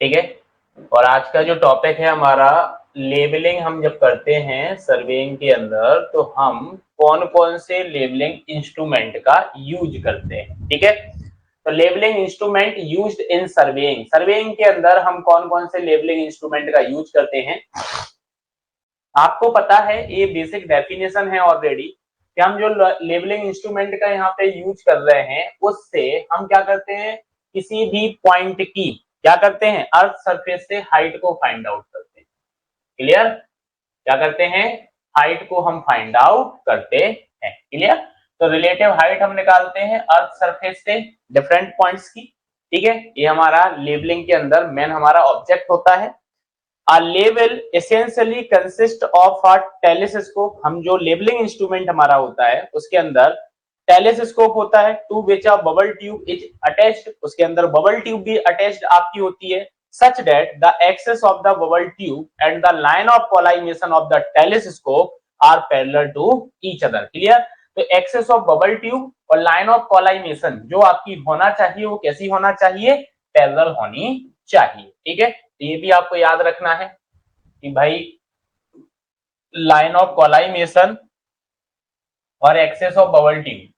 ठीक है। और आज का जो टॉपिक है हमारा, लेबलिंग हम जब करते हैं सर्वेइंग के अंदर तो हम कौन कौन से लेबलिंग इंस्ट्रूमेंट का यूज करते हैं। ठीक है, तो labelling instrument used in surveying, surveying के अंदर हम कौन कौन से लेबलिंग इंस्ट्रूमेंट का यूज करते हैं। आपको पता है, ये बेसिक डेफिनेशन है ऑलरेडी कि हम जो लेबलिंग इंस्ट्रूमेंट का यहाँ पे यूज कर रहे हैं उससे हम क्या करते हैं, किसी भी पॉइंट की क्या करते हैं, अर्थ सरफेस से हाइट को फाइंड आउट करते हैं। क्लियर, क्या करते हैं, हाइट को हम फाइंड आउट करते हैं। क्लियर, तो रिलेटिव हाइट हम निकालते हैं अर्थ सरफेस से डिफरेंट पॉइंट्स की। ठीक है, ये हमारा लेबलिंग के अंदर मेन हमारा ऑब्जेक्ट होता है। A label essentially consists of a telescope। हम जो लेबलिंग इंस्ट्रूमेंट हमारा होता है उसके अंदर टेलीस्कोप होता है, to which a bubble tube is attached, उसके अंदर बबल ट्यूब भी अटैच्ड आपकी होती है, such that the axis of the bubble tube and the line of collimation of the telescope are parallel to each other। Clear, तो access of bubble tube और line of कॉलाइमेशन जो आपकी होना चाहिए वो कैसी होना चाहिए, पैरेलल होनी चाहिए। ठीक है, ये भी आपको याद रखना है कि भाई लाइन ऑफ कॉलाइमेशन और एक्सेस ऑफ बबल ट्यूब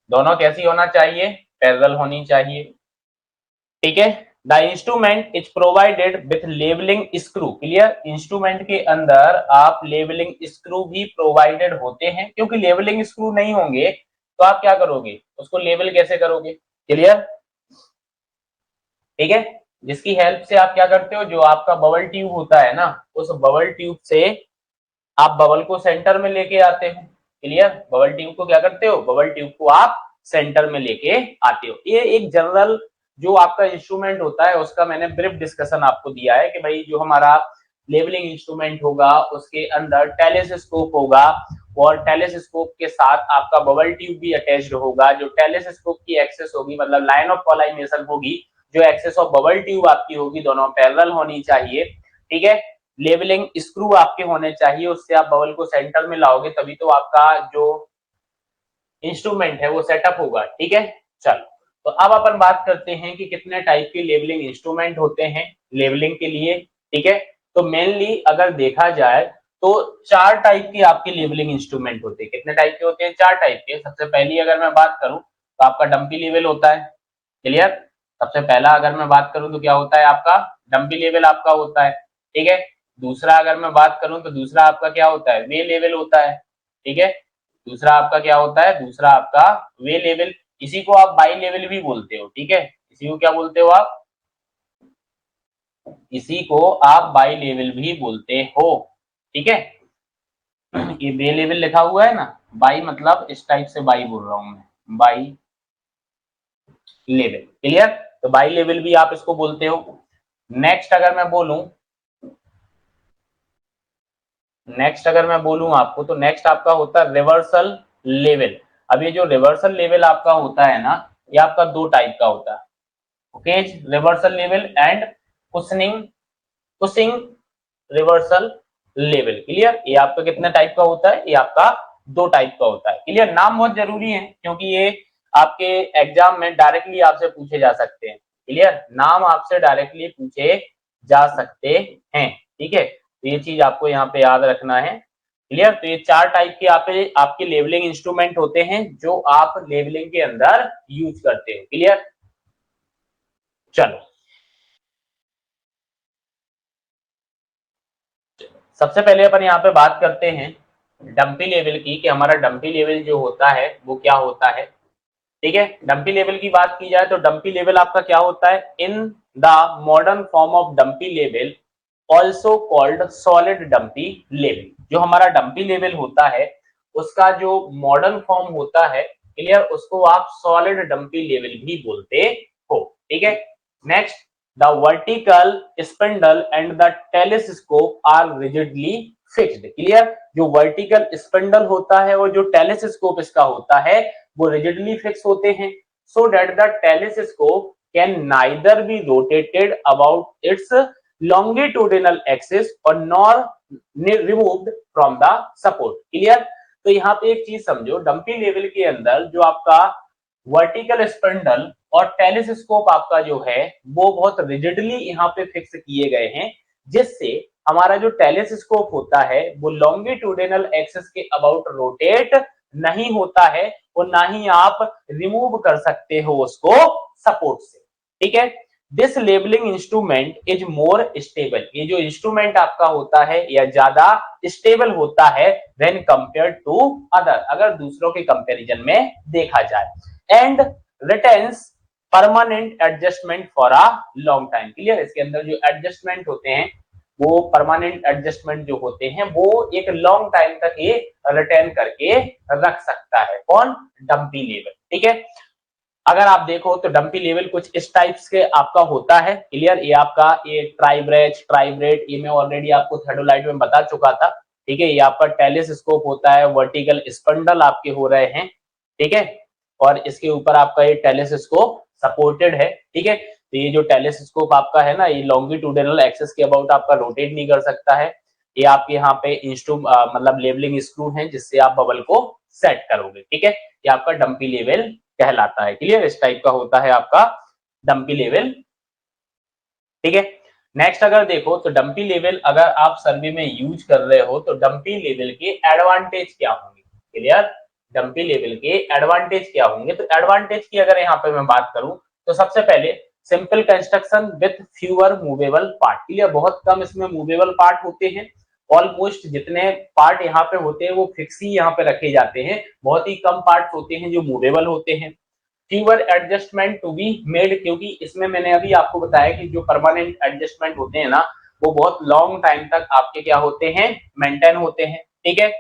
दोनों कैसी होना चाहिए, पैरेलल होनी चाहिए। ठीक है, the instrument is provided with labelling screw. Clear, instrument के अंदर आप लेबलिंग स्क्रू भी प्रोवाइडेड होते हैं, क्योंकि लेबलिंग स्क्रू नहीं होंगे तो आप क्या करोगे, उसको लेबल कैसे करोगे। क्लियर, ठीक है, जिसकी हेल्प से आप क्या करते हो, जो आपका बबल ट्यूब होता है ना, उस बबल ट्यूब से आप बबल को सेंटर में लेके आते हो। क्लियर, बबल ट्यूब को क्या करते हो, बबल ट्यूब को आप सेंटर में लेके आते हो। ये एक जनरल जो आपका इंस्ट्रूमेंट होता है उसका मैंने ब्रीफ डिस्कशन आपको दिया है कि भाई जो हमारा लेबलिंग इंस्ट्रूमेंट होगा उसके अंदर टेलीस्कोप होगा और टेलीस्कोप के साथ आपका बबल ट्यूब भी अटैच्ड होगा। जो टेलीस्कोप की एक्सेस होगी, मतलब लाइन ऑफ कॉलाइमेशन होगी, जो एक्सेस ऑफ बबल ट्यूब आपकी होगी, दोनों पैरेलल होनी चाहिए। ठीक है, लेबलिंग स्क्रू आपके होने चाहिए, उससे आप बबल को सेंटर में लाओगे तभी तो आपका जो इंस्ट्रूमेंट है वो सेटअप होगा। ठीक है, चलो, तो अब अपन बात करते हैं कि कितने टाइप के लेबलिंग इंस्ट्रूमेंट होते हैं लेबलिंग के लिए। ठीक है, तो मेनली अगर देखा जाए तो 4 टाइप के आपके लेबलिंग इंस्ट्रूमेंट होते हैं। कितने टाइप के होते हैं, 4 टाइप के। सबसे पहली अगर मैं बात करूं तो आपका डंपी लेवल होता है। क्लियर, सबसे पहला अगर मैं बात करूं तो क्या होता है, आपका डंपी लेवल आपका होता है। ठीक है, दूसरा अगर मैं बात करूं तो दूसरा आपका क्या होता है, वे लेवल होता है। ठीक है, दूसरा आपका क्या होता है, दूसरा आपका वे लेवल, इसी को आप बाई लेवल भी बोलते हो। ठीक है, इसी को क्या बोलते हो आप, इसी को आप बाई लेवल भी बोलते हो। ठीक है, ये वे लेवल लिखा हुआ है ना, बाई मतलब इस टाइप से बाई बोल रहा हूं मैं, बाई लेवल। क्लियर, तो बाई लेवल भी आप इसको बोलते हो। नेक्स्ट अगर मैं बोलूं, आपको तो नेक्स्ट आपका होता है रिवर्सल लेवल। अब ये जो रिवर्सल लेवल आपका होता है ना, ये आपका 2 टाइप का होता है, okays reversal level and cushioning Cushing reversal level. Clear, ये आपका कितने टाइप का होता है, ये आपका 2 टाइप का होता है। क्लियर, नाम बहुत जरूरी है क्योंकि ये आपके एग्जाम में डायरेक्टली आपसे पूछे जा सकते हैं। क्लियर, नाम आपसे डायरेक्टली पूछे जा सकते हैं। ठीक है, तो ये चीज आपको यहाँ पे याद रखना है। क्लियर, तो ये 4 टाइप के आपके लेबलिंग इंस्ट्रूमेंट होते हैं जो आप लेबलिंग के अंदर यूज करते हो। क्लियर, चलो, सबसे पहले अपन यहाँ पे बात करते हैं डंपी लेवल की, कि हमारा डंपी लेवल जो होता है वो क्या होता है। ठीक है, डंपी लेवल की बात की जाए तो डंपी लेवल आपका क्या होता है, in the modern form of dumpy level also called solid dumpy level. जो हमारा डंपी लेवल होता है उसका जो मॉडर्न फॉर्म होता है, क्लियर, उसको आप सॉलिड डंपी लेवल भी बोलते हो। ठीक है, next, the vertical spindle and the telescope are rigidly fixed. Clear, जो वर्टिकल स्पिंडल होता है और जो टेलीस्कोप इसका होता है वो रिजिडली फिक्स होते हैं, so that the telescope can neither be rotated about it's longitudinal axis और nor removed from the support। Clear, तो यहाँ पे एक चीज समझो, डंपी लेवल के अंदर जो आपका वर्टिकल स्पिंडल और टेलीस्कोप आपका जो है वो बहुत रिजिडली यहाँ पे फिक्स किए गए हैं, जिससे हमारा जो टेलीस्कोप होता है वो लॉन्गिट्यूडिनल एक्सिस के अबाउट रोटेट नहीं होता है और ना ही आप रिमूव कर सकते हो उसको सपोर्ट से। ठीक है, this labelling instrument is more stable, ये जो इंस्ट्रूमेंट आपका होता है या ज्यादा स्टेबल होता है व्हेन कंपेयर टू अदर, अगर दूसरों के कंपैरिजन में देखा जाए, and retains permanent adjustment for a long time. Clear, इसके अंदर जो एडजस्टमेंट होते हैं वो परमानेंट एडजस्टमेंट जो होते हैं वो एक लॉन्ग टाइम तक ये रिटेन करके रख सकता है। कौन? Dumpy level. ठीक है, अगर आप देखो तो डंपी लेवल कुछ इस टाइप्स के आपका होता है। क्लियर, ये आपका ये ट्राइब्रेच ट्राइब्रेट ये मैं ऑलरेडी आपको थर्डोलाइट में बता चुका था। ठीक है, ये आपका टेलीस्कोप होता है, वर्टिकल स्पंडल आपके हो रहे हैं। ठीक है, और इसके ऊपर आपका ये टेलीस्कोप सपोर्टेड है। ठीक है, तो ये जो टेलीस्कोप आपका है ना, ये लॉन्गिट्यूडिनल एक्सिस के अबाउट आपका रोटेट नहीं कर सकता है। ये आपके यहाँ पे मतलब लेवलिंग स्क्रू है जिससे आप बबल को सेट करोगे। ठीक है, ये आपका डंपी लेवल कहलाता है। क्लियर, इस टाइप का होता है आपका डंपी लेवल। ठीक है, नेक्स्ट अगर देखो तो डंपी लेवल अगर आप सर्वे में यूज कर रहे हो तो डंपी लेवल के एडवांटेज क्या होंगे? क्लियर, डंपी लेवल के एडवांटेज क्या होंगे? तो एडवांटेज की अगर यहाँ पे मैं बात करूं तो सबसे पहले simple construction with fewer movable part. Clear, बहुत कम इसमें मूवेबल पार्ट होते हैं, ऑलमोस्ट जितने पार्ट यहाँ पे होते हैं वो फिक्स ही यहाँ पे रखे जाते हैं, बहुत ही कम पार्ट होते हैं जो मूवेबल होते हैं। Fewer adjustment to be made, क्योंकि इसमें मैंने अभी आपको बताया कि जो परमानेंट एडजस्टमेंट होते हैं ना वो बहुत लॉन्ग टाइम तक आपके क्या होते हैं, मेंटेन होते हैं। ठीक है,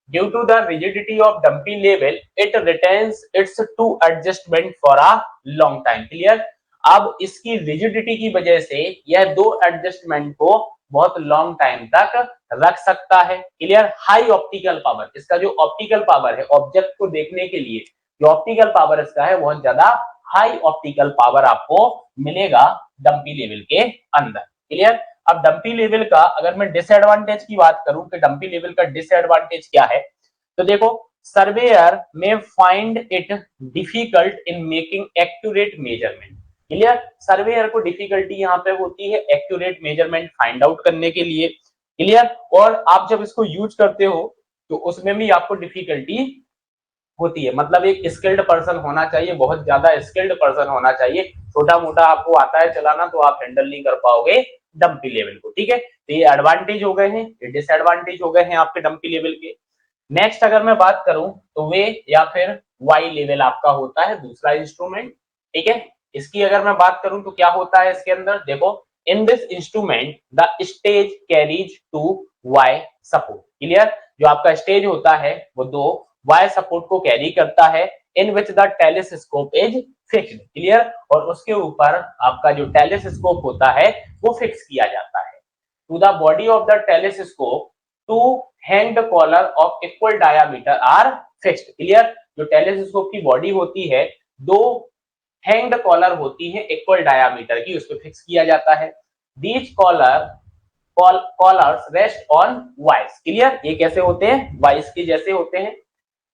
due to the rigidity of dumpy level it retains its to adjustment for a long time. Clear, अब इसकी रिजिडिटी की वजह से यह दो एडजस्टमेंट को बहुत लॉन्ग टाइम तक रख सकता है। क्लियर, हाई ऑप्टिकल पावर, इसका जो ऑप्टिकल पावर है ऑब्जेक्ट को देखने के लिए जो ऑप्टिकल पावर इसका है बहुत ज्यादा हाई ऑप्टिकल पावर आपको मिलेगा डंपी लेवल के अंदर। क्लियर, अब डंपी लेवल का अगर मैं डिसएडवांटेज की बात करूं कि डंपी लेवल का डिसएडवांटेज क्या है, तो देखो सर्वेयर में find it difficult in making accurate measurement. Clear, surveyor को डिफिकल्टी यहाँ पे होती है एक्यूरेट मेजरमेंट फाइंड आउट करने के लिए। क्लियर, और आप जब इसको यूज करते हो तो उसमें भी आपको डिफिकल्टी होती है, मतलब एक स्किल्ड पर्सन होना चाहिए, बहुत ज्यादा स्किल्ड पर्सन होना चाहिए। छोटा मोटा आपको आता है चलाना तो आप हैंडल नहीं कर पाओगे डंपी लेवल को। ठीक है, तो ये एडवांटेज हो गए हैं, ये डिसएडवांटेज हो गए हैं आपके डंपी लेवल के। नेक्स्ट अगर मैं बात करूं तो वे या फिर वाई लेवल आपका होता है दूसरा इंस्ट्रूमेंट। ठीक है, इसकी अगर मैं बात करूं तो क्या होता है इसके अंदर, देखो in this instrument the stage carries two Y support. Clear, जो आपका स्टेज होता है वो दो वाई सपोर्ट को कैरी करता है, in which the telescope is fixed. Clear, और उसके ऊपर आपका जो टेलीस्कोप होता है वो फिक्स किया जाता है। To the body of the telescope two hand collar of equal diameter are fixed. Clear, जो टेलीस्कोप की बॉडी होती है दो हैंड कॉलर होती है इक्वल डायामीटर की, उसको फिक्स किया जाता है। These collars rest on wyes. Clear, ये कैसे होते हैं, वाइस के जैसे होते हैं।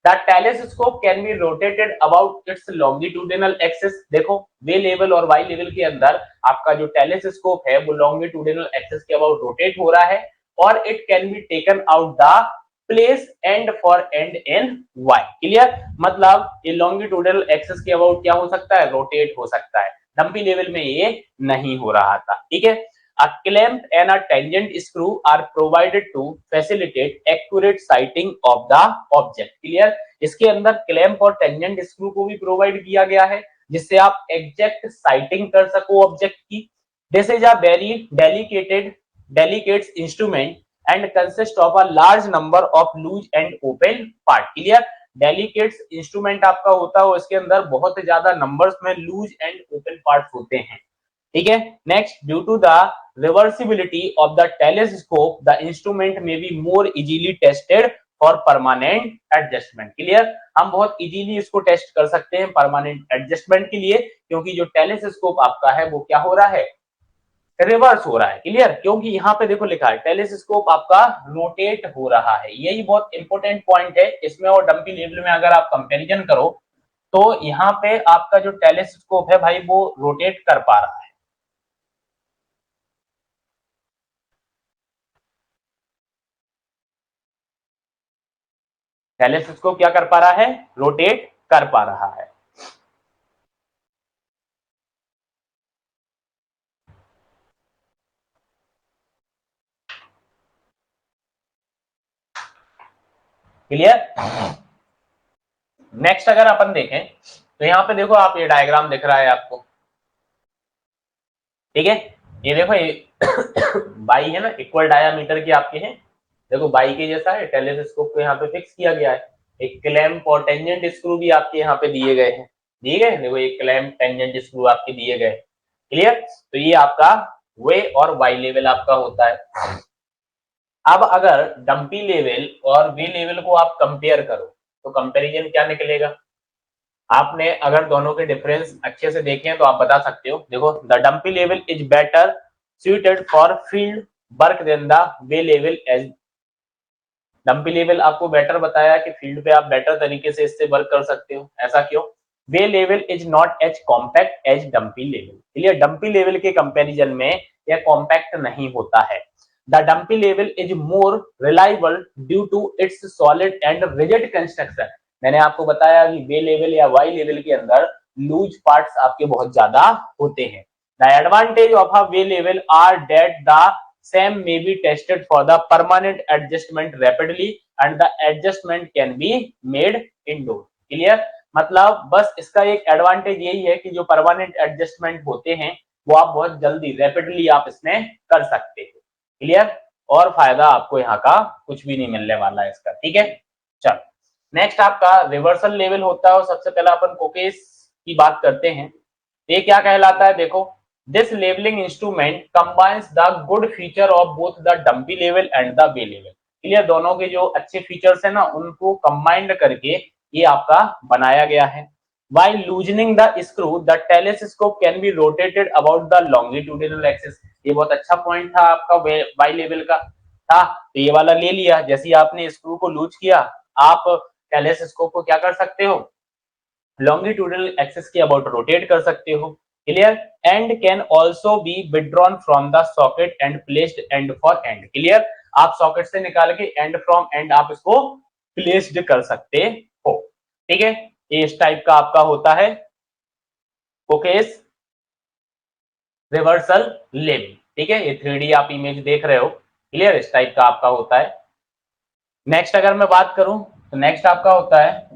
The telescope can be rotated about its longitudinal axis। देखो वे लेवल और वाई लेवल के अंदर आपका जो टेलीस्कोप है वो लॉन्गिट्यूडिनल एक्सिस के अबाउट रोटेट हो रहा है, और it can be taken out the place end for end in wye. Clear, मतलब ये लॉन्गिट्यूडिनल एक्सिस के अबाउट क्या हो सकता है, रोटेट हो सकता है। डंपी लेवल में ये नहीं हो रहा था। ठीक है, A clamp and a tangent screw are provided to facilitate accurate sighting of the object। Clear, इसके अंदर क्लैंप और टेंजेंट स्क्रू को भी प्रोवाइड किया गया है जिससे आप एग्जैक्ट साइटिंग कर सको ऑब्जेक्ट की। This is a very delicate instrument and consist of a large number of loose and open part. Clear, delicate instrument आपका होता है उसके अंदर बहुत ज्यादा नंबर्स में लूज एंड ओपन पार्ट होते हैं। ठीक है, next due to the reversibility of the telescope the instrument may be more easily tested for permanent adjustment। Clear, हम बहुत इजीली इसको टेस्ट कर सकते हैं परमानेंट एडजस्टमेंट के लिए, क्योंकि जो टेलीस्कोप आपका है वो क्या हो रहा है, रिवर्स हो रहा है। क्लियर, क्योंकि यहाँ पे देखो लिखा है टेलीस्कोप आपका रोटेट हो रहा है, यही बहुत इंपॉर्टेंट पॉइंट है इसमें और डंपी लेवल में अगर आप कंपैरिजन करो तो यहाँ पे आपका जो टेलीस्कोप है भाई वो रोटेट कर पा रहा है। टेलीस्कोप क्या कर पा रहा है? रोटेट कर पा रहा है। क्लियर? नेक्स्ट अगर अपन देखें तो यहाँ पे देखो, आप ये डायग्राम दिख रहा है आपको, ठीक है? ये देखो, ये बाई है ना, इक्वल डायामीटर की आपके हैं, देखो बाई के जैसा है। टेलीस्कोप को यहाँ पे फिक्स किया गया है। एक क्लैंप और टेंजेंट स्क्रू भी आपके यहाँ पे दिए गए हैं, दिए गए, देखो एक क्लैंप टेंजेंट स्क्रू आपके दिए गए। क्लियर? तो ये आपका वे और वाई लेवल आपका होता है। अब अगर डंपी लेवल और वे लेवल को आप कंपेयर करो तो कंपैरिजन क्या निकलेगा? आपने अगर दोनों के डिफरेंस अच्छे से देखे तो आप बता सकते हो। देखो, the dumpy level is better suited for field work than the wye level. As dumpy level आपको बेटर बताया कि फील्ड पे आप बेटर तरीके से इससे वर्क कर सकते हो। ऐसा क्यों? Wye level is not as compact as dumpy level. इसलिए डंपी लेवल के कंपैरिजन में यह कॉम्पैक्ट नहीं होता है। The dumpy level is more reliable due to its solid and rigid construction. मैंने आपको बताया कि वे लेवल या वाई लेवल के अंदर लूज पार्ट्स आपके बहुत ज्यादा होते हैं। The advantage of a wye level are that the same may be tested for the permanent adjustment rapidly and the adjustment can be made indoor। Clear? मतलब बस इसका एक एडवांटेज यही है कि जो परमानेंट एडजस्टमेंट होते हैं वो आप बहुत जल्दी रैपिडली आप इसमें कर सकते हो। क्लियर? और फायदा आपको यहाँ का कुछ भी नहीं मिलने वाला है इसका, ठीक है? चलो नेक्स्ट आपका रिवर्सल लेवल होता है, और सबसे पहले अपन कोकेस की बात करते हैं। ये क्या कहलाता है? देखो, this levelling instrument combines the good feature of both the dumpy level and the wye level. Clear? दोनों के जो अच्छे फीचर्स है ना उनको कंबाइंड करके ये आपका बनाया गया है। While loosening the screw, the telescope can be rotated about the longitudinal axis। ये बहुत अच्छा पॉइंट था आपका वाई लेवल का था, तो ये वाला ले लिया। जैसे आपने स्क्रू को लूज किया, आप टेलीस्कोप को क्या कर सकते हो? लॉन्गिट्यूडनल एक्सिस के अबाउट रोटेट कर सकते हो। Clear? And can also be withdrawn from the socket and placed and for and. Clear? आप सॉकेट से निकाल के एंड फ्रॉम एंड आप इसको प्लेस्ड कर सकते हो। ठीक है? ये इस टाइप का आपका होता है कोकेस रिवर्सल लेवल। ठीक है? ये 3D आप इमेज देख रहे हो। क्लियर? इस टाइप का आपका होता है। नेक्स्ट अगर मैं बात करूं तो नेक्स्ट आपका होता है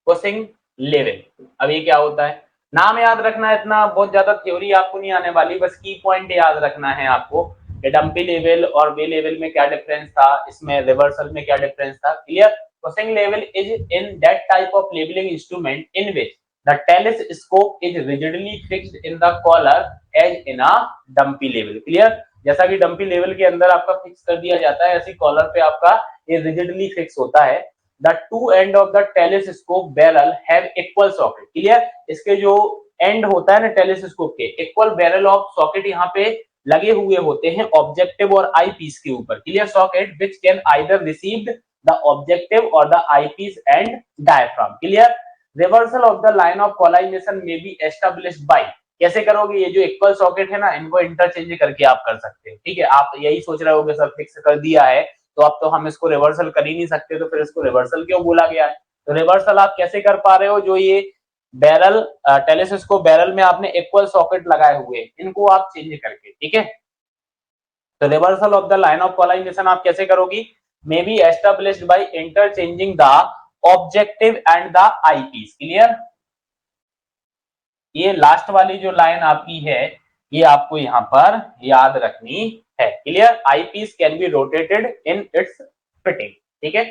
कोसिंग लेवल। अब ये क्या होता है? नाम याद रखना है, इतना बहुत ज्यादा थ्योरी आपको नहीं आने वाली, बस की पॉइंट याद रखना है आपको कि डंपी लेवल और वे लेवल में क्या डिफरेंस था, इसमें रिवर्सल में क्या डिफरेंस था। Clear? Cushing level is in that type of levelling instrument in which the telescope is rigidly fixed in the collar as in a dumpy level. Clear? जैसा कि डंपी लेवल के अंदर आपका फिक्स कर दिया जाता है, ऐसी कॉलर पे आपका ये रिजिडली फिक्स होता है। The two end of the telescope barrel have equal socket। Clear? इसके जो एंड होता है ना टेलीस्कोप के, इक्वल बैरल ऑफ सॉकेट यहाँ पे लगे हुए होते हैं ऑब्जेक्टिव और आई पीस के ऊपर। Clear? Socket which can either receive the objective और the eye piece and diaphragm. Clear? Reversal of the line of collimation may be established bye. कैसे करोगे? ये जो इक्वल सॉकेट है ना इनको इंटरचेंज करके आप कर सकते हो। ठीक है? आप यही सोच रहे होगे सर फिक्स कर दिया है तो अब तो हम इसको रिवर्सल कर ही नहीं सकते, तो फिर इसको रिवर्सल क्यों बोला गया है? तो रिवर्सल आप कैसे कर पा रहे हो? जो ये बैरल टेलीस्कोप बैरल में आपने इक्वल सॉकेट लगाए हुए इनको आप चेंज करके। ठीक है? तो reversal of the line of collimation आप कैसे करोगी? May be established by interchanging the objective and the eye piece. Clear? ये लास्ट वाली जो लाइन आपकी है ये आपको यहाँ पर याद रखनी है। Clear? I piece can be rotated in its fitting. ठीक है?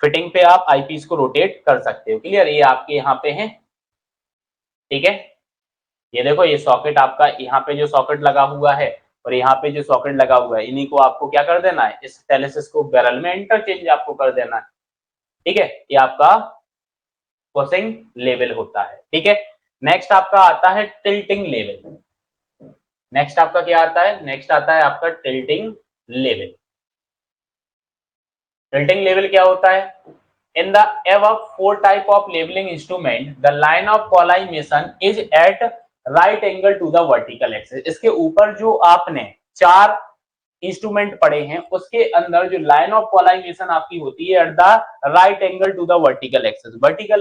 फिटिंग पे आप आई पीस को रोटेट कर सकते हो। क्लियर? ये आपके यहाँ पे है। ठीक है? ये देखो, ये सॉकेट आपका यहाँ पे जो सॉकेट लगा हुआ है और यहाँ पे जो सॉकेट लगा हुआ है, इन्हीं को आपको क्या कर देना है? इस टेलीस्कोप बैरल में इंटरचेंज आपको कर देना है। ठीक है? ये आपका कोसिंग लेवल होता है। ठीक है? नेक्स्ट आपका आता है टिल्टिंग लेवल। नेक्स्ट आपका क्या आता है? नेक्स्ट आता है आपका टिल्टिंग लेवल। टिल्टिंग लेवल क्या होता है? In the above four type of labeling instrument, the line of collimation is at right angle to the vertical axis. इसके ऊपर जो आपने चार इंस्ट्रूमेंट पढ़े हैं उसके अंदर जो लाइन ऑफ कॉलाइमेशन आपकी होती है at the right angle to the vertical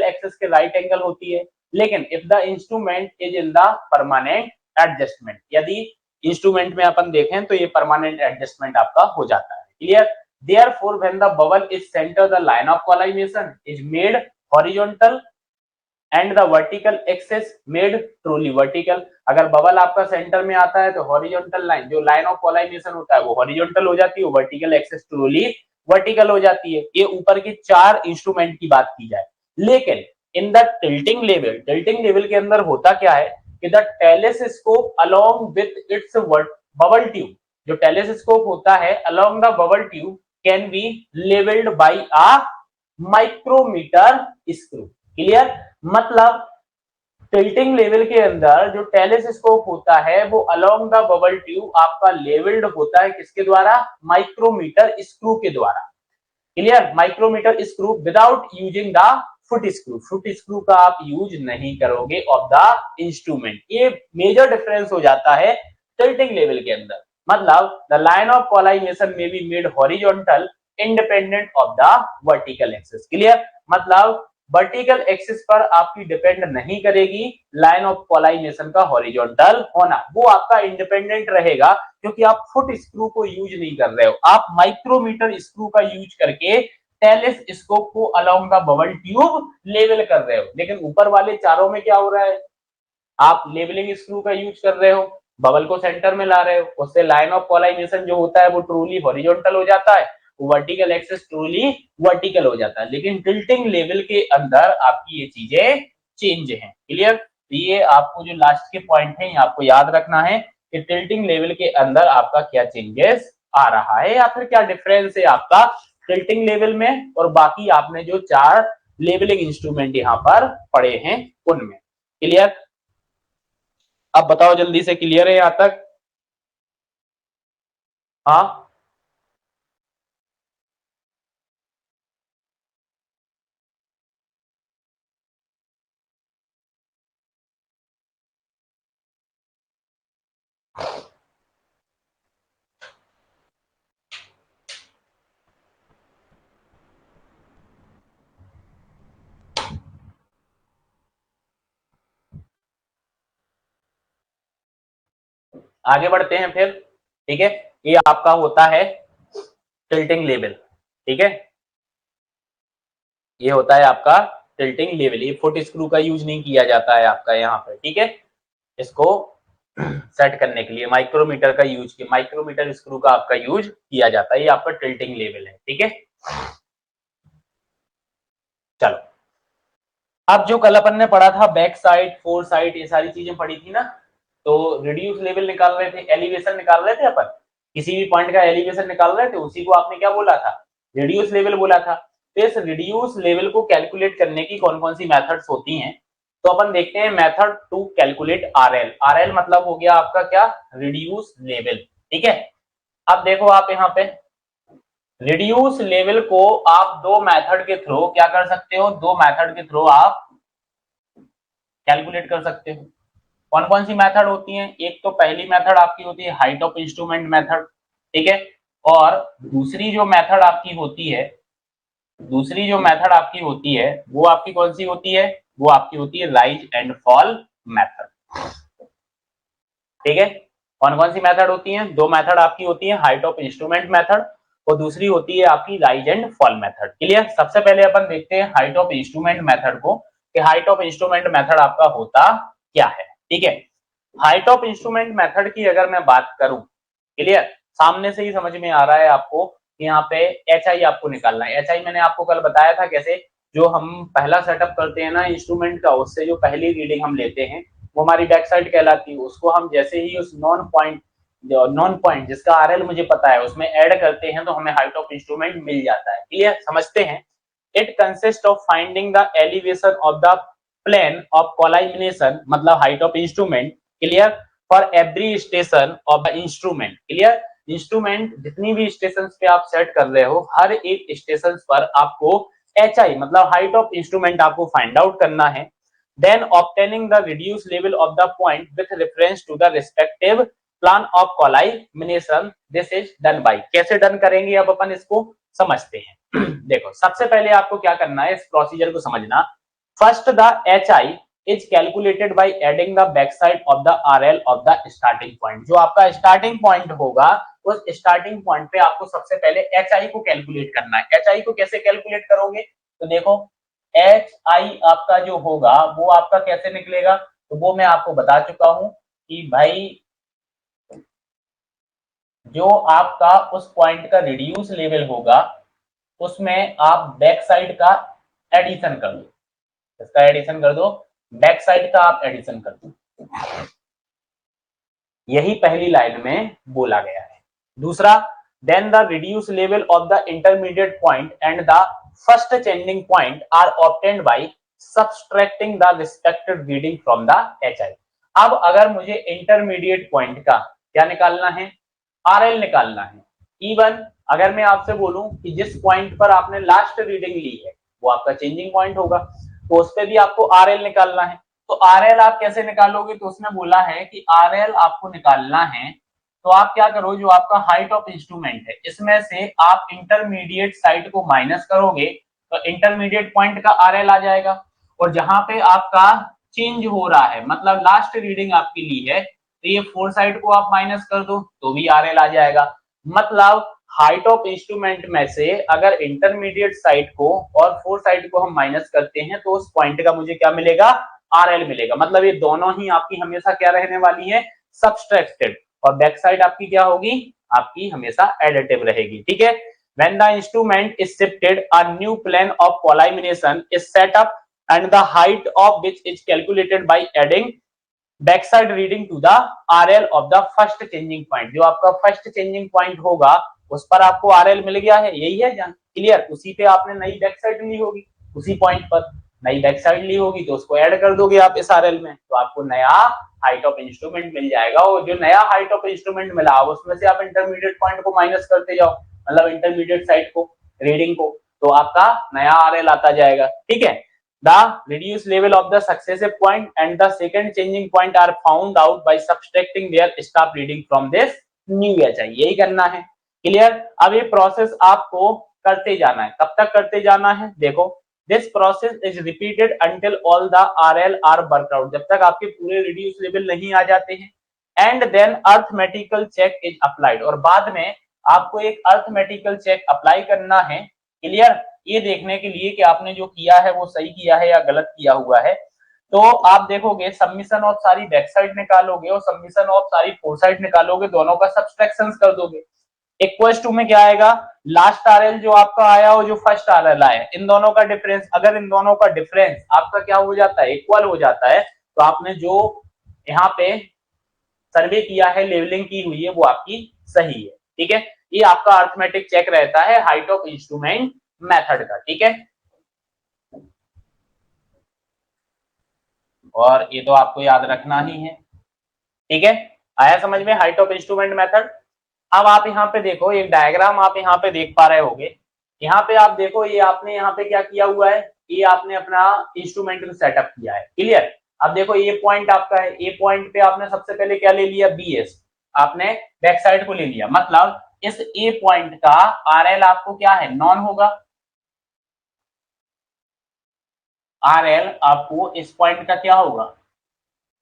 axis के राइट एंगल होती है। लेकिन if the instrument is in the permanent adjustment, यदि इंस्ट्रूमेंट में अपन देखें तो ये परमानेंट एडजस्टमेंट आपका हो जाता है। Clear? Therefore, when the bubble is center, the line of collimation is made horizontal and the vertical axis made truly vertical. अगर बबल आपका सेंटर में आता है तो हॉरिजॉन्टल लाइन, जो लाइन ऑफ कॉलाइमेशन होता है वो हॉरिजॉन्टल हो जाती है, वर्टिकल एक्सिस ट्रूली वर्टिकल हो जाती है। ये ऊपर के चार इंस्ट्रूमेंट की बात की जाए। लेकिन इन द टिल्टिंग लेवल के अंदर होता क्या है कि the telescope along with its bubble tube, जो टेलेस्कोप होता है along the bubble tube can be levelled by a micrometer screw. Clear? मतलब टिल्टिंग लेवल के अंदर जो टेलेस्कोप होता है वो अलोंग द बबल ट्यूब आपका लेवल्ड होता है किसके द्वारा? माइक्रोमीटर स्क्रू के द्वारा। Clear? Micrometer screw without using the foot screw का आप यूज नहीं करोगे ऑफ द इंस्ट्रूमेंट। ये मेजर डिफरेंस हो जाता है टिल्टिंग लेवल के अंदर। मतलब द लाइन ऑफ कॉलाइमेशन में be made horizontal independent of the vertical axis. Clear? मतलब वर्टिकल एक्सिस पर आपकी डिपेंड नहीं करेगी लाइन ऑफ कॉलाइमेशन का हॉरिजॉन्टल होना, वो आपका इंडिपेंडेंट रहेगा क्योंकि आप फुट स्क्रू को यूज नहीं कर रहे हो, आप माइक्रोमीटर स्क्रू का यूज करके टेलेस्कोप को along the bubble tube level कर रहे हो। लेकिन ऊपर वाले चारों में क्या हो रहा है? आप लेवलिंग स्क्रू का यूज कर रहे हो, बबल को सेंटर में ला रहे हो, उससे लाइन ऑफ कॉलाइमेशन जो होता है वो ट्रूली हॉरिजॉन्टल हो जाता है, वर्टिकल एक्सिस ट्रूली वर्टिकल हो जाता है। लेकिन टिल्टिंग लेवल के अंदर आपकी ये चीजें चेंज हैं। क्लियर? ये आपको जो लास्ट के पॉइंट है आपको याद रखना है कि टिल्टिंग लेवल के अंदर आपका क्या चेंजेस आ रहा है या फिर क्या डिफरेंस है आपका टिल्टिंग लेवल में और बाकी आपने जो चार लेवलिंग इंस्ट्रूमेंट यहाँ पर पढ़े हैं उनमें। क्लियर? अब बताओ जल्दी से, क्लियर है यहां तक? हाँ, आगे बढ़ते हैं फिर। ठीक है, ये आपका होता है टिल्टिंग लेवल। ठीक है, ये होता है आपका टिल्टिंग लेवल। ये फुट स्क्रू का यूज नहीं किया जाता है आपका यहाँ पर। ठीक है, इसको सेट करने के लिए माइक्रोमीटर स्क्रू का आपका यूज किया जाता है। ये आपका टिल्टिंग लेवल है। ठीक है, चलो अब जो कल अपन ने पढ़ा था बैक साइड, फोर साइड, ये सारी चीजें पढ़ी थी ना, तो रिड्यूस लेवल निकाल रहे थे, एलिवेशन निकाल रहे थे अपन, किसी भी पॉइंट का एलिवेशन निकाल रहे थे, उसी को आपने क्या बोला था? रिड्यूस लेवल बोला था। तो इस रिड्यूस लेवल को कैलकुलेट करने की कौन कौन सी मेथड्स होती हैं, तो अपन देखते हैं method to calculate RL. RL मतलब हो गया आपका क्या? Reduce level. ठीक है, अब देखो आप यहाँ पे रिड्यूस लेवल को आप दो मेथड के थ्रू क्या कर सकते हो? दो मेथड के थ्रू आप कैलकुलेट कर सकते हो। कौन कौन सी मेथड होती हैं? एक तो पहली मेथड आपकी होती है हाइट ऑफ इंस्ट्रूमेंट मेथड। ठीक है, और दूसरी जो मेथड आपकी होती है वो आपकी कौन सी होती है? वो आपकी होती है राइज एंड फॉल मेथड। ठीक है, कौन कौन सी मेथड होती हैं? दो मेथड आपकी होती है, हाइट ऑफ इंस्ट्रूमेंट मेथड और दूसरी होती है आपकी rise and fall method. Clear? सबसे पहले अपन देखते हैं हाइट ऑफ इंस्ट्रूमेंट मेथड को, कि हाइट ऑफ इंस्ट्रूमेंट मेथड आपका होता क्या है। ठीक है, हाइट ऑफ इंस्ट्रूमेंट मेथड की अगर मैं बात करूं, क्लियर, सामने से ही समझ में आ रहा है आपको कि यहाँ पे एच आई आपको निकालना है। एच आई मैंने आपको कल बताया था कैसे, जो हम पहला सेटअप करते हैं ना इंस्ट्रूमेंट का, उससे जो पहली रीडिंग हम लेते हैं वो हमारी बैक साइड कहलाती है। उसको हम जैसे ही उस नॉन पॉइंट जिसका आरएल मुझे पता है उसमें ऐड करते हैं तो हमें हाइट ऑफ इंस्ट्रूमेंट मिल जाता है। क्लियर? समझते हैं। It consist of finding the elevation of the plane of collimation, मतलब height of instrument. Clear? For every station of the instrument. Clear? Instrument जितनी भी स्टेशन पे आप सेट कर रहे हो, हर एक स्टेशन पर आपको HI मतलब हाइट ऑफ इंस्ट्रूमेंट आपको फाइंड आउट करना है। Then obtaining the reduce level of the point with reference to the respective plane of collimation, this is done by. कैसे डन करेंगे अब अपन इसको समझते हैं। देखो सबसे पहले आपको क्या करना है, इस प्रोसीजर को समझना। First the HI is calculated by adding the backside of the RL of the starting point। जो आपका स्टार्टिंग पॉइंट होगा उस स्टार्टिंग पॉइंट पे आपको सबसे पहले HI को कैलकुलेट करना है। HI को कैसे कैलकुलेट करोगे, तो देखो HI आपका जो होगा वो आपका कैसे निकलेगा, तो वो मैं आपको बता चुका हूं कि भाई जो आपका उस पॉइंट का रिड्यूस लेवल होगा उसमें आप बैक साइड का एडिशन कर दो, इसका एडिशन कर दो, बैक साइड का आप एडिशन कर दो। यही पहली लाइन में बोला गया है। दूसरा, then the reduce level of the intermediate point and the first changing point are obtained by subtracting the respective reading from the HI। अब अगर मुझे इंटरमीडिएट पॉइंट का क्या निकालना है, RL निकालना है। इवन अगर मैं आपसे बोलूं कि जिस पॉइंट पर आपने लास्ट रीडिंग ली है वो आपका चेंजिंग पॉइंट होगा, तो उस पर भी आपको RL निकालना है। तो RL आप कैसे निकालोगे, तो उसने बोला है कि RL आपको निकालना है तो आप क्या करो, जो आपका हाइट ऑफ इंस्ट्रूमेंट है इसमें से आप इंटरमीडिएट साइड को माइनस करोगे तो इंटरमीडिएट पॉइंट का RL आ जाएगा। और जहां पे आपका चेंज हो रहा है मतलब लास्ट रीडिंग आपकी ली है तो ये 4 साइड को आप माइनस कर दो तो भी RL आ जाएगा। मतलब हाइट ऑफ इंस्ट्रूमेंट में से अगर इंटरमीडिएट साइड को और 4 साइड को हम माइनस करते हैं तो उस पॉइंट का मुझे क्या मिलेगा, RL मिलेगा। मतलब ये दोनों ही आपकी हमेशा क्या रहने वाली है, सबट्रैक्टेड, और बैक साइड आपकी क्या होगी, आपकी हमेशा एडिटिव रहेगी। ठीक है। When the instrument is shifted, a new plane of collimination is set up and the height of which is calculated by adding backside reading to the RL of the first changing point। जो आपका first changing point होगा उस पर आपको RL मिल गया है, यही है जान क्लियर। उसी पे आपने नई बैक साइड ली होगी, उसी पॉइंट पर नई बैक साइड ली होगी तो उसको ऐड कर दोगे आप इस RL में, तो आपको नया हाइट ऑफ इंस्ट्रूमेंट मिल जाएगा। और जो नया हाइट ऑफ इंस्ट्रूमेंट मिला उसमें से आप इंटरमीडिएट पॉइंट को माइनस करते जाओ, मतलब इंटरमीडिएट साइड को रीडिंग को, तो आपका नया RL आता जाएगा। ठीक है। The reduced level of the successive point and the second changing point are found out by subtracting their stop reading from this new HI। यही करना है, क्लियर। अब ये प्रोसेस आपको करते जाना है, कब तक करते जाना है, देखो this process is repeated until all the RL are work out, जब तक आपके पूरे रिड्यूस लेवल नहीं आ जाते हैं। And then arithmetical check is applied, और बाद में आपको एक अर्थमेटिकल चेक अप्लाई करना है, क्लियर, ये देखने के लिए कि आपने जो किया है वो सही किया है या गलत किया हुआ है। तो आप देखोगे सबमिशन ऑफ सारी बैक साइड निकालोगे और सबमिशन ऑफ सारी फोर साइड निकालोगे, दोनों का सब्सट्रैक्शन कर दोगे। इक्वल्स टू में क्या आएगा, लास्ट RL जो आपका आया और जो फर्स्ट RL आया, इन दोनों का डिफरेंस, अगर इन दोनों का डिफरेंस आपका क्या हो जाता है, इक्वल हो जाता है, तो आपने जो यहाँ पे सर्वे किया है, लेवलिंग की हुई है, वो आपकी सही है। ठीक है। ये आपका अर्थमेटिक चेक रहता है हाइट ऑफ इंस्ट्रूमेंट मेथड का। ठीक है। और ये तो आपको याद रखना ही है। ठीक है। आया समझ में हाइट ऑफ इंस्ट्रूमेंट मेथड। अब आप यहाँ पे देखो एक डायग्राम आप यहाँ पे देख पा रहे होगे। यहाँ पे आप देखो ये आपने यहाँ पे क्या किया हुआ है, ये आपने अपना इंस्ट्रूमेंट सेटअप किया है, क्लियर। अब देखो ये पॉइंट आपका है, ये पॉइंट पे आपने सबसे पहले क्या ले लिया, BS, आपने बैक साइड को ले लिया। मतलब इस ए पॉइंट का RL आपको क्या है, नॉन होगा। RL आपको इस पॉइंट का क्या होगा,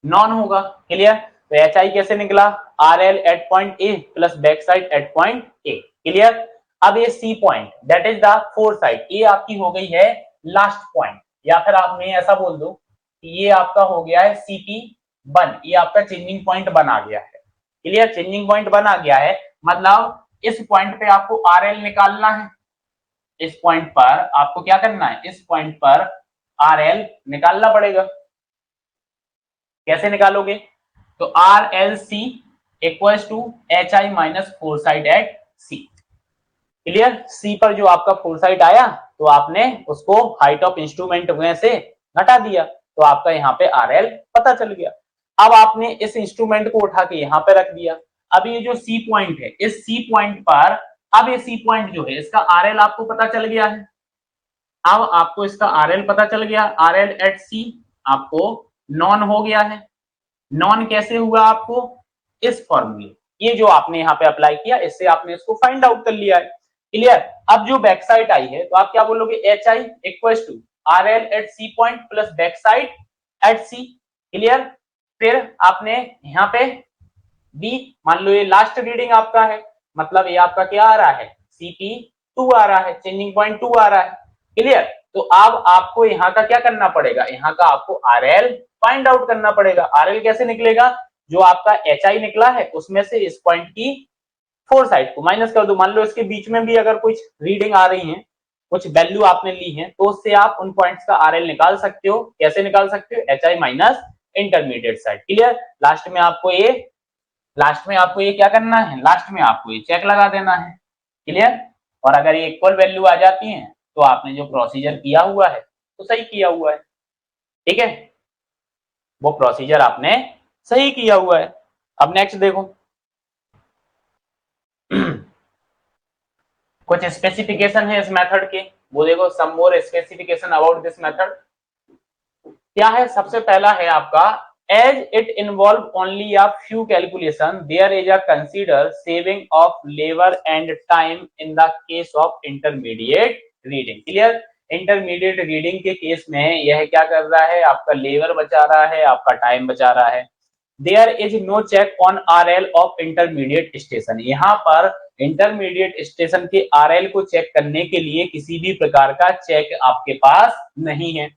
नॉन होगा, क्लियर। तो HI कैसे निकला, RL at point A plus back side at point A, clear. अब ये C point that is the four side, ये आपकी हो गई है लास्ट पॉइंट, या फिर आप मैं ऐसा बोल दो कि ये आपका हो गया है CP1, ये आपका चेंजिंग पॉइंट बना गया है, क्लियर। चेंजिंग पॉइंट बना गया है, मतलब इस पॉइंट पे आपको RL निकालना है। इस पॉइंट पर आपको क्या करना है, इस पॉइंट पर RL निकालना पड़ेगा। कैसे निकालोगे, तो RLC equals to HI minus fore sight at C, clear. C पर जो आपका फोर साइड आया तो आपने उसको हाइट ऑफ इंस्ट्रूमेंट में से घटा दिया, तो आपका यहाँ पे RL पता चल गया। अब आपने इस इंस्ट्रूमेंट को उठा के यहाँ पे रख दिया। अब ये जो C पॉइंट है, इस C पॉइंट पर अब ये C पॉइंट जो है इसका RL आपको पता चल गया है, अब आपको इसका आरएल पता चल गया, आरएल एट सी आपको नॉन हो गया है। नॉन कैसे हुआ आपको, इस फॉर्मूले, ये जो आपने यहाँ पे अप्लाई किया इससे आपने इसको फाइंड आउट कर लिया है। क्लियर। अब जो बैक साइड आई है तो आप क्या बोलोगे, H I equal to R L at C point plus back side at C. Clear. फिर आपने यहाँ पे बी, मान लो ये लास्ट रीडिंग आपका है, मतलब ये आपका क्या आ रहा है, सीपी 2 आ रहा है, चेंजिंग पॉइंट 2 आ रहा है। क्लियर। तो अब आपको यहाँ का क्या करना पड़ेगा, यहाँ का आपको आरएल फाइंड आउट करना पड़ेगा। आरएल कैसे निकलेगा, जो आपका एच आई निकला है उसमें से इस पॉइंट की 4 साइड को माइनस कर दो। मान लो इसके बीच में भी अगर कुछ रीडिंग आ रही है, कुछ वैल्यू आपने ली है, तो उससे आप उन पॉइंट्स का आरएल निकाल सकते हो। कैसे निकाल सकते हो, H I minus intermediate side. Clear. Last में आपको ये क्या करना है, लास्ट में आपको ये चेक लगा देना है। क्लियर। और अगर ये इक्वल वैल्यू आ जाती है तो आपने जो प्रोसीजर किया हुआ है तो सही किया हुआ है। ठीक है, वो प्रोसीजर आपने सही किया हुआ है। अब नेक्स्ट देखो कुछ स्पेसिफिकेशन है इस मेथड के, वो देखो, some more specification about this method. क्या है, सबसे पहला है आपका, as it involve only a few calculation there is a consider saving of labour and time in the case of intermediate reading. Clear. Intermediate reading के case में यह क्या कर रहा है, आपका लेबर बचा रहा है, आपका टाइम बचा रहा है। There is no check on RL of intermediate station. यहाँ पर इंटरमीडिएट स्टेशन के आरएल को चेक करने के लिए किसी भी प्रकार का चेक आपके पास नहीं है।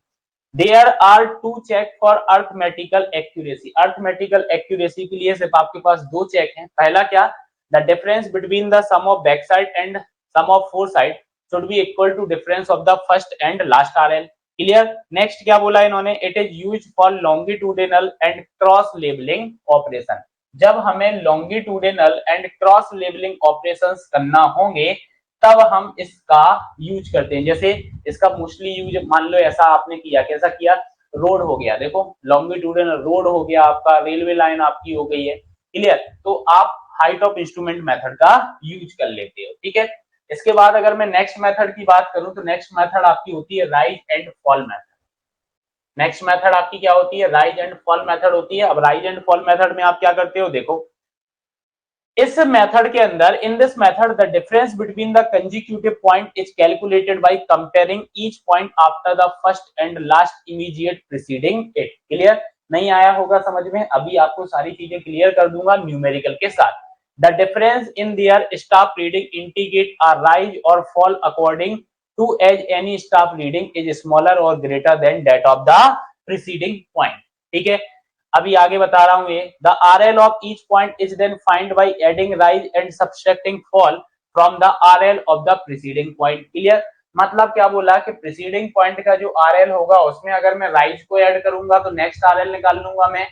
There are two check for arithmetical accuracy. Arithmetical accuracy के लिए सिर्फ आपके पास दो चेक हैं। पहला क्या, the difference between the sum of back side and sum of fore sight should be equal to difference of the first and last RL. Clear. Next क्या बोला इन्होंने, it is use for longitudinal and cross levelling operation. जब हमें longitudinal and cross levelling operations करना होंगे तब हम इसका यूज करते हैं। जैसे इसका मोस्टली यूज मान लो ऐसा आपने किया, कैसा किया, रोड हो गया, देखो लॉन्गिट्यूडिनल रोड हो गया आपका, रेलवे लाइन आपकी हो गई है। क्लियर। तो आप हाइट ऑफ इंस्ट्रूमेंट मेथड का यूज कर लेते हो। ठीक है। इसके बाद अगर मैं नेक्स्ट मेथड की बात करूं तो नेक्स्ट मेथड आपकी होती है rise and fall method. Next method आपकी क्या होती है, राइज एंड फॉल मेथड होती है। अब राइज एंड फॉल मेथड में आप क्या करते हो, देखो इस मेथड के अंदर, in this method the difference between the consecutive point is calculated by comparing each point after the first and last immediate preceding it. Clear. नहीं आया होगा समझ में, अभी आपको सारी चीजें क्लियर कर दूंगा न्यूमेरिकल के साथ। The difference in their staff reading indicate a rise or fall according to as any staff reading is smaller or greater than that of the preceding point. ठीक है। अभी आगे बता रहा हूं ये, the RL of each point is then find by adding rise and subtracting fall from the RL of the preceding point. Clear. मतलब क्या बोला कि प्रीसीडिंग पॉइंट का जो आरएल होगा उसमें अगर मैं राइज को ऐड करूंगा तो नेक्स्ट आरएल निकाल लूंगा मैं,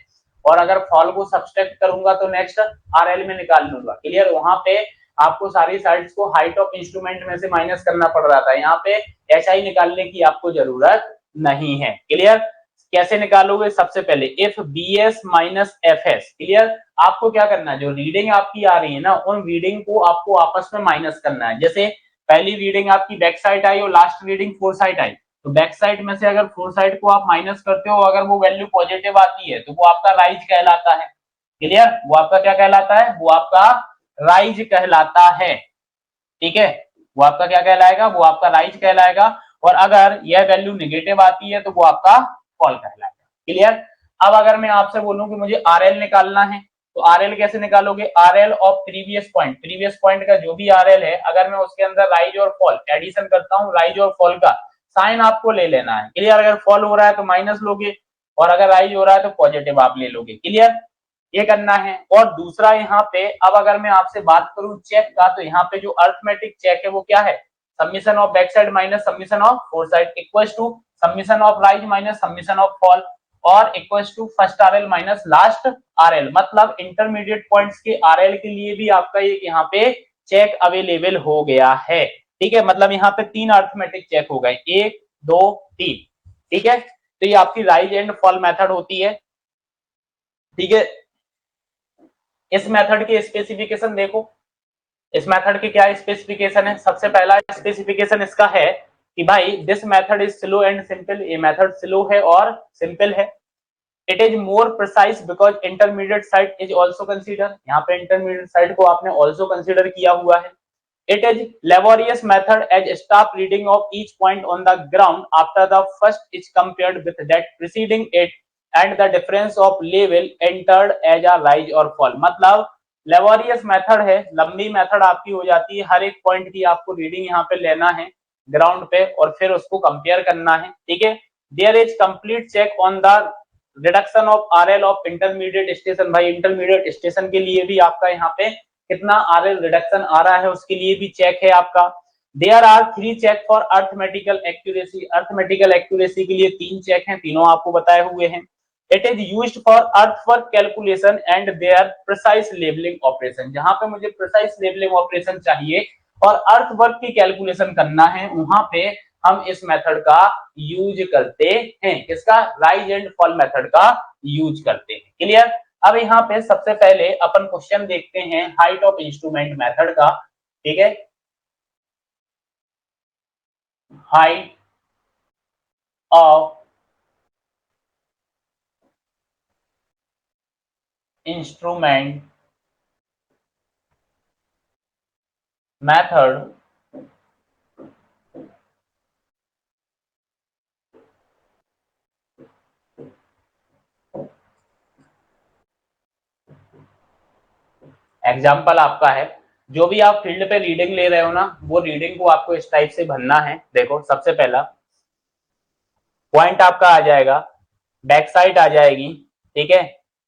और अगर फॉल को सब्सट्रैक्ट करूंगा तो नेक्स्ट आरएल में निकाल लूंगा। क्लियर। वहां पे आपको सारी साइड्स को हाइट ऑफ इंस्ट्रूमेंट में से माइनस करना पड़ रहा था, यहाँ पे एचआई निकालने की आपको जरूरत नहीं है। क्लियर। कैसे निकालोगे, सबसे पहले if B S minus F S. Clear. आपको क्या करना है, जो रीडिंग आपकी आ रही है ना उन रीडिंग को आपको आपस में माइनस करना है। जैसे पहली रीडिंग आपकी बैक साइड आई और last reading four side I, तो बैक साइड में से अगर फोर साइड को आप माइनस करते हो, अगर वो वैल्यू पॉजिटिव आती है तो वो आपका राइज कहलाता है। क्लियर। वो आपका क्या कहलाता है, वो आपका राइज कहलाता है। ठीक है। वो आपका क्या कहलाएगा, वो आपका राइज कहलाएगा। और अगर यह वैल्यू निगेटिव आती है तो वो आपका फॉल कहलाएगा। क्लियर। अब अगर मैं आपसे बोलूं कि मुझे आरएल निकालना है तो आरएल कैसे निकालोगे, आरएल ऑफ प्रीवियस पॉइंट का जो भी आरएल है, अगर मैं उसके अंदर राइज और फॉल एडिशन करता हूं, राइज और फॉल का साइन आपको ले लेना है। क्लियर। अगर फॉल हो रहा है तो माइनस लोगे और अगर राइज हो रहा है तो पॉजिटिव आप ले लोगे। क्लियर। ये करना है। और दूसरा यहाँ पे, अब अगर मैं आपसे बात करूं चेक का, तो यहाँ पे जो अर्थमेटिक चेक है वो क्या है, summation of back side minus summation of fore side equals to summation of rise minus summation of fall और equals to first RL minus last RL. मतलब इंटरमीडिएट पॉइंट्स के आरएल के लिए भी आपका एक यहाँ पे चेक अवेलेबल हो गया है। ठीक है। मतलब यहाँ पे तीन अर्थमेटिक चेक हो गए, एक दो तीन। ठीक है। तो ये आपकी राइज एंड फॉल मेथड होती है। ठीक है। इस मेथड के स्पेसिफिकेशन देखो, इस मेथड के क्या स्पेसिफिकेशन है। सबसे पहला स्पेसिफिकेशन इसका है कि भाई this method is slow and simple, ये मेथड स्लो है और सिंपल है। It is more precise because intermediate sight is also consider, यहाँ पे इंटरमीडिएट साइट को आपने ऑल्सो कंसिडर किया हुआ है। It is laborious method as stop reading of each point on the ground after the first is compared with that preceding it and the difference of level entered as a rise or fall। मतलब laborious method है, लंबी method आपकी हो जाती है, हर एक point की आपको रीडिंग यहाँ पे लेना है ग्राउंड पे और फिर उसको कंपेयर करना है, ठीक है। There is complete check on the reduction of RL of intermediate station, भाई इंटरमीडिएट स्टेशन के लिए भी आपका यहाँ पे कितना आरएल रिडक्शन आ रहा है उसके लिए भी चेक है आपका। There are 3 check for arithmetical accuracy, arithmetical accuracy के लिए 3 चेक हैं, तीनों आपको बताए हुए हैं। It is used for earthwork calculation and their precise levelling operation, जहां पे मुझे प्रिसाइज लेबलिंग ऑपरेशन चाहिए और अर्थवर्क की कैलकुलेशन करना है, वहां पे हम इस मेथड का यूज करते हैं, किसका, राइज एंड फॉल मेथड का यूज करते हैं। क्लियर। अब यहाँ पे सबसे पहले अपन क्वेश्चन देखते हैं हाइट ऑफ इंस्ट्रूमेंट मेथड का, ठीक है। Height of instrument method example आपका है, जो भी आप फील्ड पे रीडिंग ले रहे हो ना, वो रीडिंग को आपको इस टाइप से भरना है। देखो सबसे पहला पॉइंट आपका आ जाएगा, बैक साइड आ जाएगी, ठीक है,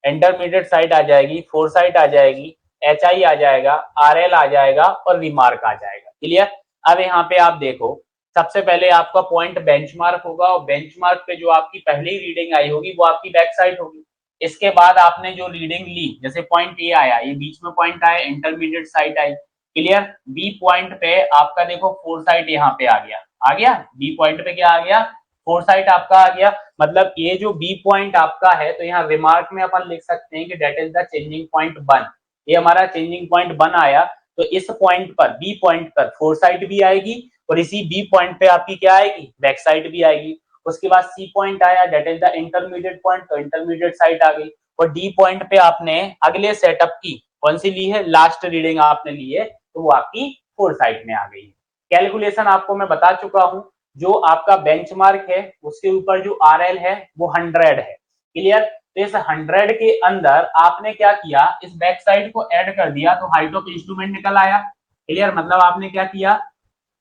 इंटरमीडिएट साइड आ जाएगी, फोर साइड आ जाएगी, एच आई आ जाएगा, आर एल आ जाएगा और रिमार्क आ जाएगा। क्लियर। अब यहाँ पे आप देखो, सबसे पहले आपका पॉइंट बेंचमार्क होगा और बेंचमार्क पे जो आपकी पहली रीडिंग आई होगी वो आपकी बैक साइड होगी। इसके बाद आपने जो रीडिंग ली, जैसे पॉइंट ए आया, ये बीच में पॉइंट आया, इंटरमीडिएट साइड आई। क्लियर। बी पॉइंट पे आपका देखो फोर साइड यहाँ पे आ गया, आ गया बी पॉइंट पे क्या आ गया, फोर साइड आपका आ गया। मतलब ये जो बी पॉइंट आपका है, तो यहाँ रिमार्क में अपन लिख सकते हैं कि that is the changing point 1, ये हमारा चेंजिंग पॉइंट 1 आया। तो इस पॉइंट पर, बी पॉइंट पर फोर साइड भी आएगी और इसी बी पॉइंट पे आपकी क्या आएगी, बैक साइड भी आएगी। उसके बाद सी पॉइंट आया, that is the intermediate point, तो इंटरमीडिएट साइड आ गई। और डी पॉइंट पे आपने अगले सेटअप की कौन सी ली है, लास्ट रीडिंग आपने ली है, तो वो आपकी फोर साइड में आ गई है। कैलकुलेशन आपको मैं बता चुका हूं, जो आपका बेंचमार्क है उसके ऊपर जो आरएल है वो 100 है। क्लियर। तो इस 100 के अंदर आपने क्या किया, इस बैक साइड को ऐड कर दिया तो हाइट ऑफ इंस्ट्रूमेंट निकल आया। क्लियर। मतलब आपने क्या किया,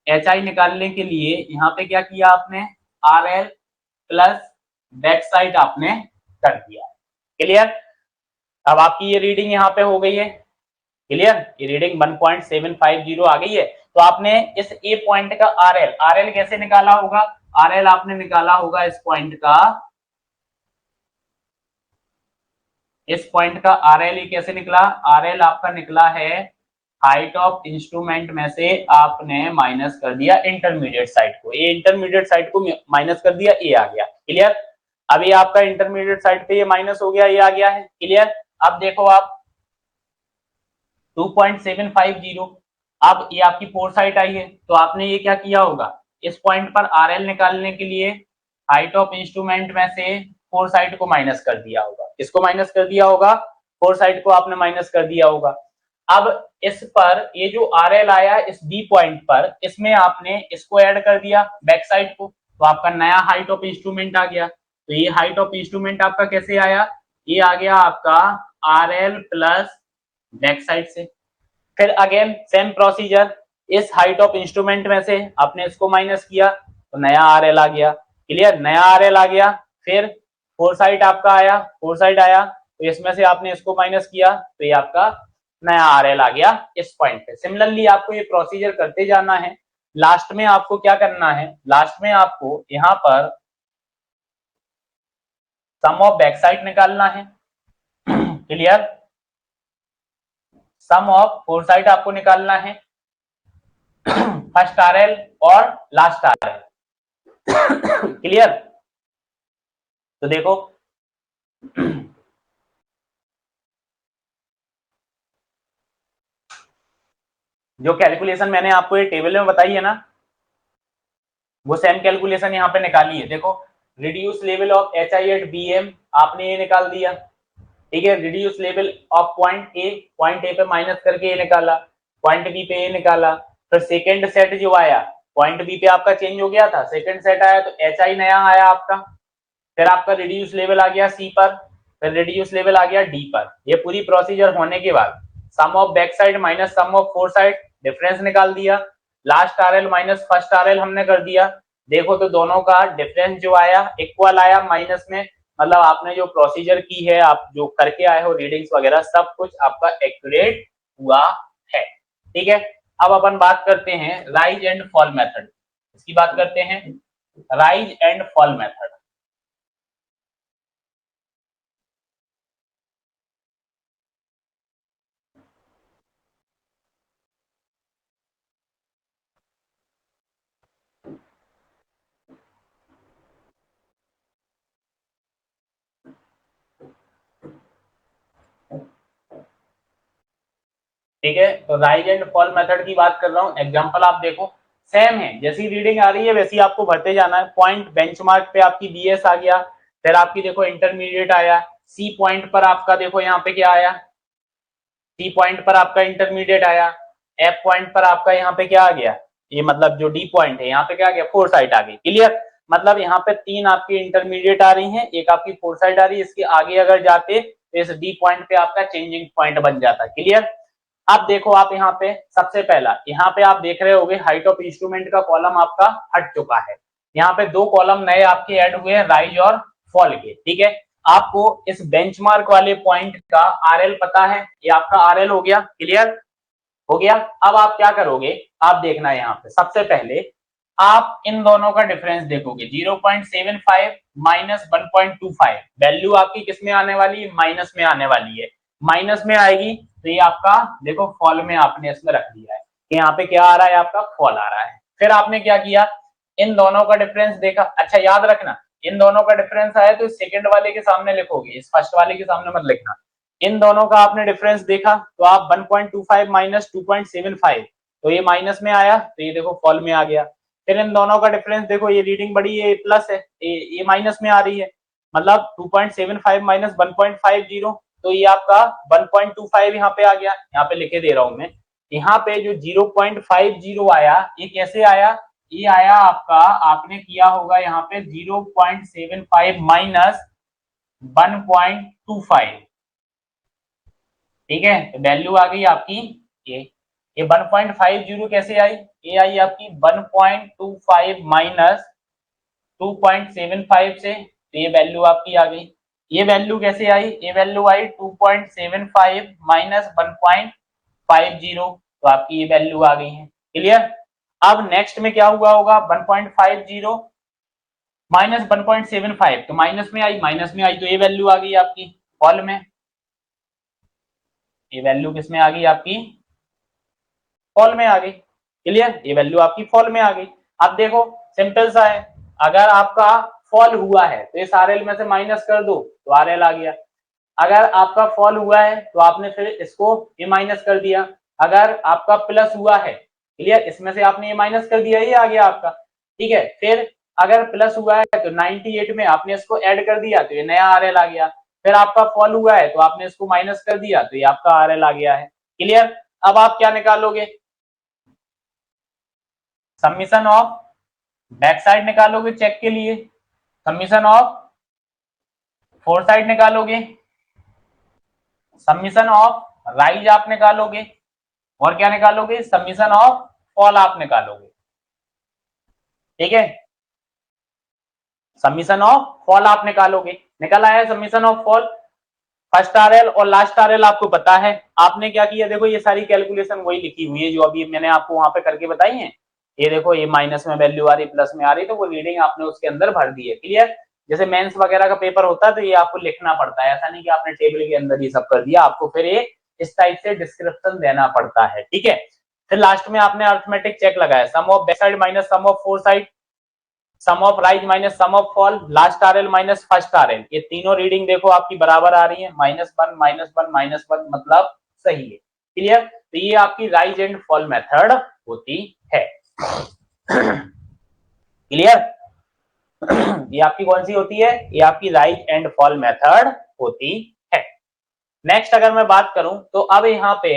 एच आई निकालने के लिए यहाँ पे क्या किया आपने, R L plus back side आपने कर दिया। क्लियर। अब आपकी ये रीडिंग यहाँ पे हो गई है। क्लियर। ये रीडिंग 1.750 आ गई है। तो आपने इस ए पॉइंट का आरएल, आरएल कैसे निकाला होगा, आरएल आपने निकाला होगा इस पॉइंट का, इस पॉइंट का आरएल ये कैसे निकला, आरएल आपका निकला है हाइट ऑफ इंस्ट्रूमेंट में से आपने माइनस कर दिया इंटरमीडिएट साइड को, ये इंटरमीडिएट साइड को माइनस कर दिया, ये आ गया। क्लियर। अभी आपका इंटरमीडिएट साइड पे ये माइनस हो गया, ये आ गया है। क्लियर। अब देखो आप 2.750, अब ये आपकी फोर साइड आई है, तो आपने ये क्या किया होगा, इस पॉइंट पर आरएल निकालने के लिए हाइट ऑफ इंस्ट्रूमेंट में से फोर साइड को माइनस कर दिया होगा, इसको माइनस कर दिया होगा, फोर साइड को आपने माइनस कर दिया होगा। अब इस पर ये जो आरएल आया इस बी पॉइंट पर, इसमें आपने इसको ऐड कर दिया बैक साइड को, तो आपका नया हाइट ऑफ इंस्ट्रूमेंट आ गया। तो ये हाइट ऑफ इंस्ट्रूमेंट आपका कैसे आया, ये आ गया आपका आरएल प्लस बैक साइड से। फिर अगेन सेम प्रोसीजर, इस हाइट ऑफ इंस्ट्रूमेंट में से आपने इसको माइनस किया तो नया आरएल आ गया। क्लियर। नया आरएल आ गया, फिर फोर साइड आपका आया, फोर साइड आया तो इसमें से आपने इसको माइनस किया तो ये आपका नया आरएल आ गया इस पॉइंट पे। सिमिलरली आपको ये प्रोसीजर करते जाना है। लास्ट में आपको क्या करना है, लास्ट में आपको यहाँ पर सम ऑफ बैक साइड निकालना है। Clear. Sum of fore sight आपको निकालना है, फर्स्ट आरएल और लास्ट आरएल। क्लियर। तो देखो जो कैलकुलेशन मैंने आपको ये टेबल में बताई है ना, वो सेम कैलकुलेशन यहाँ पे निकाली है। देखो reduce level of H I at B M आपने ये निकाल दिया, ठीक है। Reduce level of point A पे माइनस करके ये निकाला, पॉइंट बी पे ये निकाला। फिर सेकेंड सेट जो आया पॉइंट बी पे आपका चेंज हो गया था, सेकेंड सेट आया तो एच आई नया आया आपका। फिर आपका रिड्यूस लेवल आ गया सी पर, फिर रिड्यूस लेवल आ गया डी पर। ये पूरी प्रोसीजर होने के बाद sum of back side minus sum of fore side difference निकाल दिया, last RL minus first RL हमने कर दिया। देखो तो दोनों का डिफरेंस जो आया इक्वल आया माइनस में, मतलब आपने जो प्रोसीजर की है, आप जो करके आए हो रीडिंग्स वगैरह सब कुछ आपका एक्यूरेट हुआ है, ठीक है। अब अपन बात करते हैं राइज एंड फॉल मेथड, इसकी बात करते हैं राइज एंड फॉल मेथड। ठीक है, तो राइज एंड फॉल मेथड की बात कर रहा हूँ। एग्जांपल आप देखो सेम है, जैसी रीडिंग आ रही है वैसी आपको भरते जाना है। पॉइंट बेंचमार्क पे आपकी बीएस आ गया, फिर आपकी देखो इंटरमीडिएट आया, सी पॉइंट पर आपका देखो यहाँ पे क्या आया, सी पॉइंट पर आपका इंटरमीडिएट आया, एफ पॉइंट पर आपका यहाँ पे क्या आ गया, ये मतलब जो डी पॉइंट है यहाँ पे क्या आ गया, फोर साइड आ गई। क्लियर, मतलब यहाँ पे तीन आपकी इंटरमीडिएट आ रही हैं, एक आपकी फोर साइड आ रही है। इसके आगे अगर जाते तो इस डी पॉइंट पे आपका चेंजिंग पॉइंट बन जाता। क्लियर, अब देखो आप यहाँ पे सबसे पहला यहाँ पे आप देख रहे होगे हाइट ऑफ इंस्ट्रूमेंट का कॉलम आपका हट चुका है। यहाँ पे दो कॉलम नए आपके ऐड हुए हैं राइज और फॉल के, ठीक है। आपको इस बेंचमार्क वाले पॉइंट का आरएल पता है, ये आपका आरएल हो गया। क्लियर हो गया। अब आप क्या करोगे, आप देखना यहाँ पे सबसे पहले आप इन दोनों का डिफरेंस देखोगे 0.75 माइनस 1.25, वैल्यू आपकी किस में आने वाली है, माइनस में आने वाली है। माइनस में आएगी तो ये आपका देखो फॉल में आपने इसमें रख दिया है कि यहाँ पे क्या आ रहा है, आपका फॉल आ रहा है। फिर आपने क्या किया, इन दोनों का डिफरेंस देखा। अच्छा याद रखना, इन दोनों का डिफरेंस आया तो सेकंड वाले के सामने लिखोगे, इस फर्स्ट वाले के सामने मत लिखना। इन दोनों का आपने डिफरेंस देखा तो आप 1.25 माइनस 2.75, तो ये माइनस में आया तो ये देखो फॉल में आ गया। फिर इन दोनों का डिफरेंस देखो, ये रीडिंग बड़ी है प्लस है, ये माइनस में आ रही है, मतलब 2.75 माइनस 1.50, तो ये आपका 1.25 यहाँ पे आ गया। यहाँ पे लिखे दे रहा हूं मैं, यहाँ पे जो 0.50 आया ये कैसे आया, ये आया आपका, आपने किया होगा यहाँ पे 0.75 माइनस 1.25, ठीक है। वैल्यू आ गई आपकी ये 1.50 कैसे आई, ये आई आपकी 1.25 माइनस 2.75 से, तो ये वैल्यू आपकी आ गई। ये वैल्यू कैसे आई, ये वैल्यू आई 2.75 माइनस 1.50, तो आपकी ये वैल्यू आ गई है। क्लियर, अब नेक्स्ट में क्या हुआ होगा, 1.50 माइनस 1.75, तो माइनस में आई, माइनस में आई तो ये वैल्यू आ गई आपकी फॉल में, ये वैल्यू किस में आ गई आपकी फॉल में आ गई। क्लियर, ये वैल्यू आपकी फॉल में आ गई। अब देखो सिंपल सा है, अगर आपका फॉल हुआ है तो इस आरएल में से माइनस कर दो तो आरएल आ गया। अगर आपका फॉल हुआ है तो आपने फिर इसको ये माइनस कर दिया। अगर आपका प्लस हुआ है, क्लियर, इसमें से आपने ये माइनस कर दिया, ये आ गया आपका, ठीक है। फिर अगर प्लस हुआ है तो 98 में आपने इसको ऐड कर दिया तो ये नया आरएल आ गया। फिर आपका फॉल हुआ है तो आपने इसको माइनस कर दिया तो ये आपका आरएल आ गया है। क्लियर, अब आप क्या निकालोगे, सबमिशन ऑफ बैक साइड निकालोगे चेक के लिए, सबमिशन ऑफ फोर साइड निकालोगे, सबमिशन ऑफ राइज आप निकालोगे, और क्या निकालोगे, सबमिशन ऑफ फॉल आप निकालोगे, ठीक है। सबमिशन ऑफ फॉल आप निकालोगे, निकल आया submission of fall. First RL और लास्ट आरएल आपको पता है, आपने क्या किया, देखो ये सारी कैलकुलेशन वही लिखी हुई है जो अभी मैंने आपको वहां पे करके बताई है। ये देखो ये माइनस में वैल्यू आ रही, प्लस में आ रही, तो वो रीडिंग आपने उसके अंदर भर दी है। क्लियर, जैसे मेंस वगैरह का पेपर होता है तो ये आपको लिखना पड़ता है, ऐसा नहीं कि आपने टेबल के अंदर ये सब कर दिया, आपको फिर ये इस टाइप से डिस्क्रिप्शन देना पड़ता है, ठीक है। फिर लास्ट में आपने अरिथमेटिक चेक लगाया, sum of back side minus sum of fore side, sum of rise minus sum of fall, last RL minus first RL, ये तीनों रीडिंग देखो आपकी बराबर आ रही है, -1 -1 -1, मतलब सही है। क्लियर, तो ये आपकी राइज एंड फॉल मेथड होती है। क्लियर? ये आपकी कौन सी होती है? ये आपकी राइज एंड फॉल मेथड होती है। नेक्स्ट अगर मैं बात करूं तो अब यहाँ पे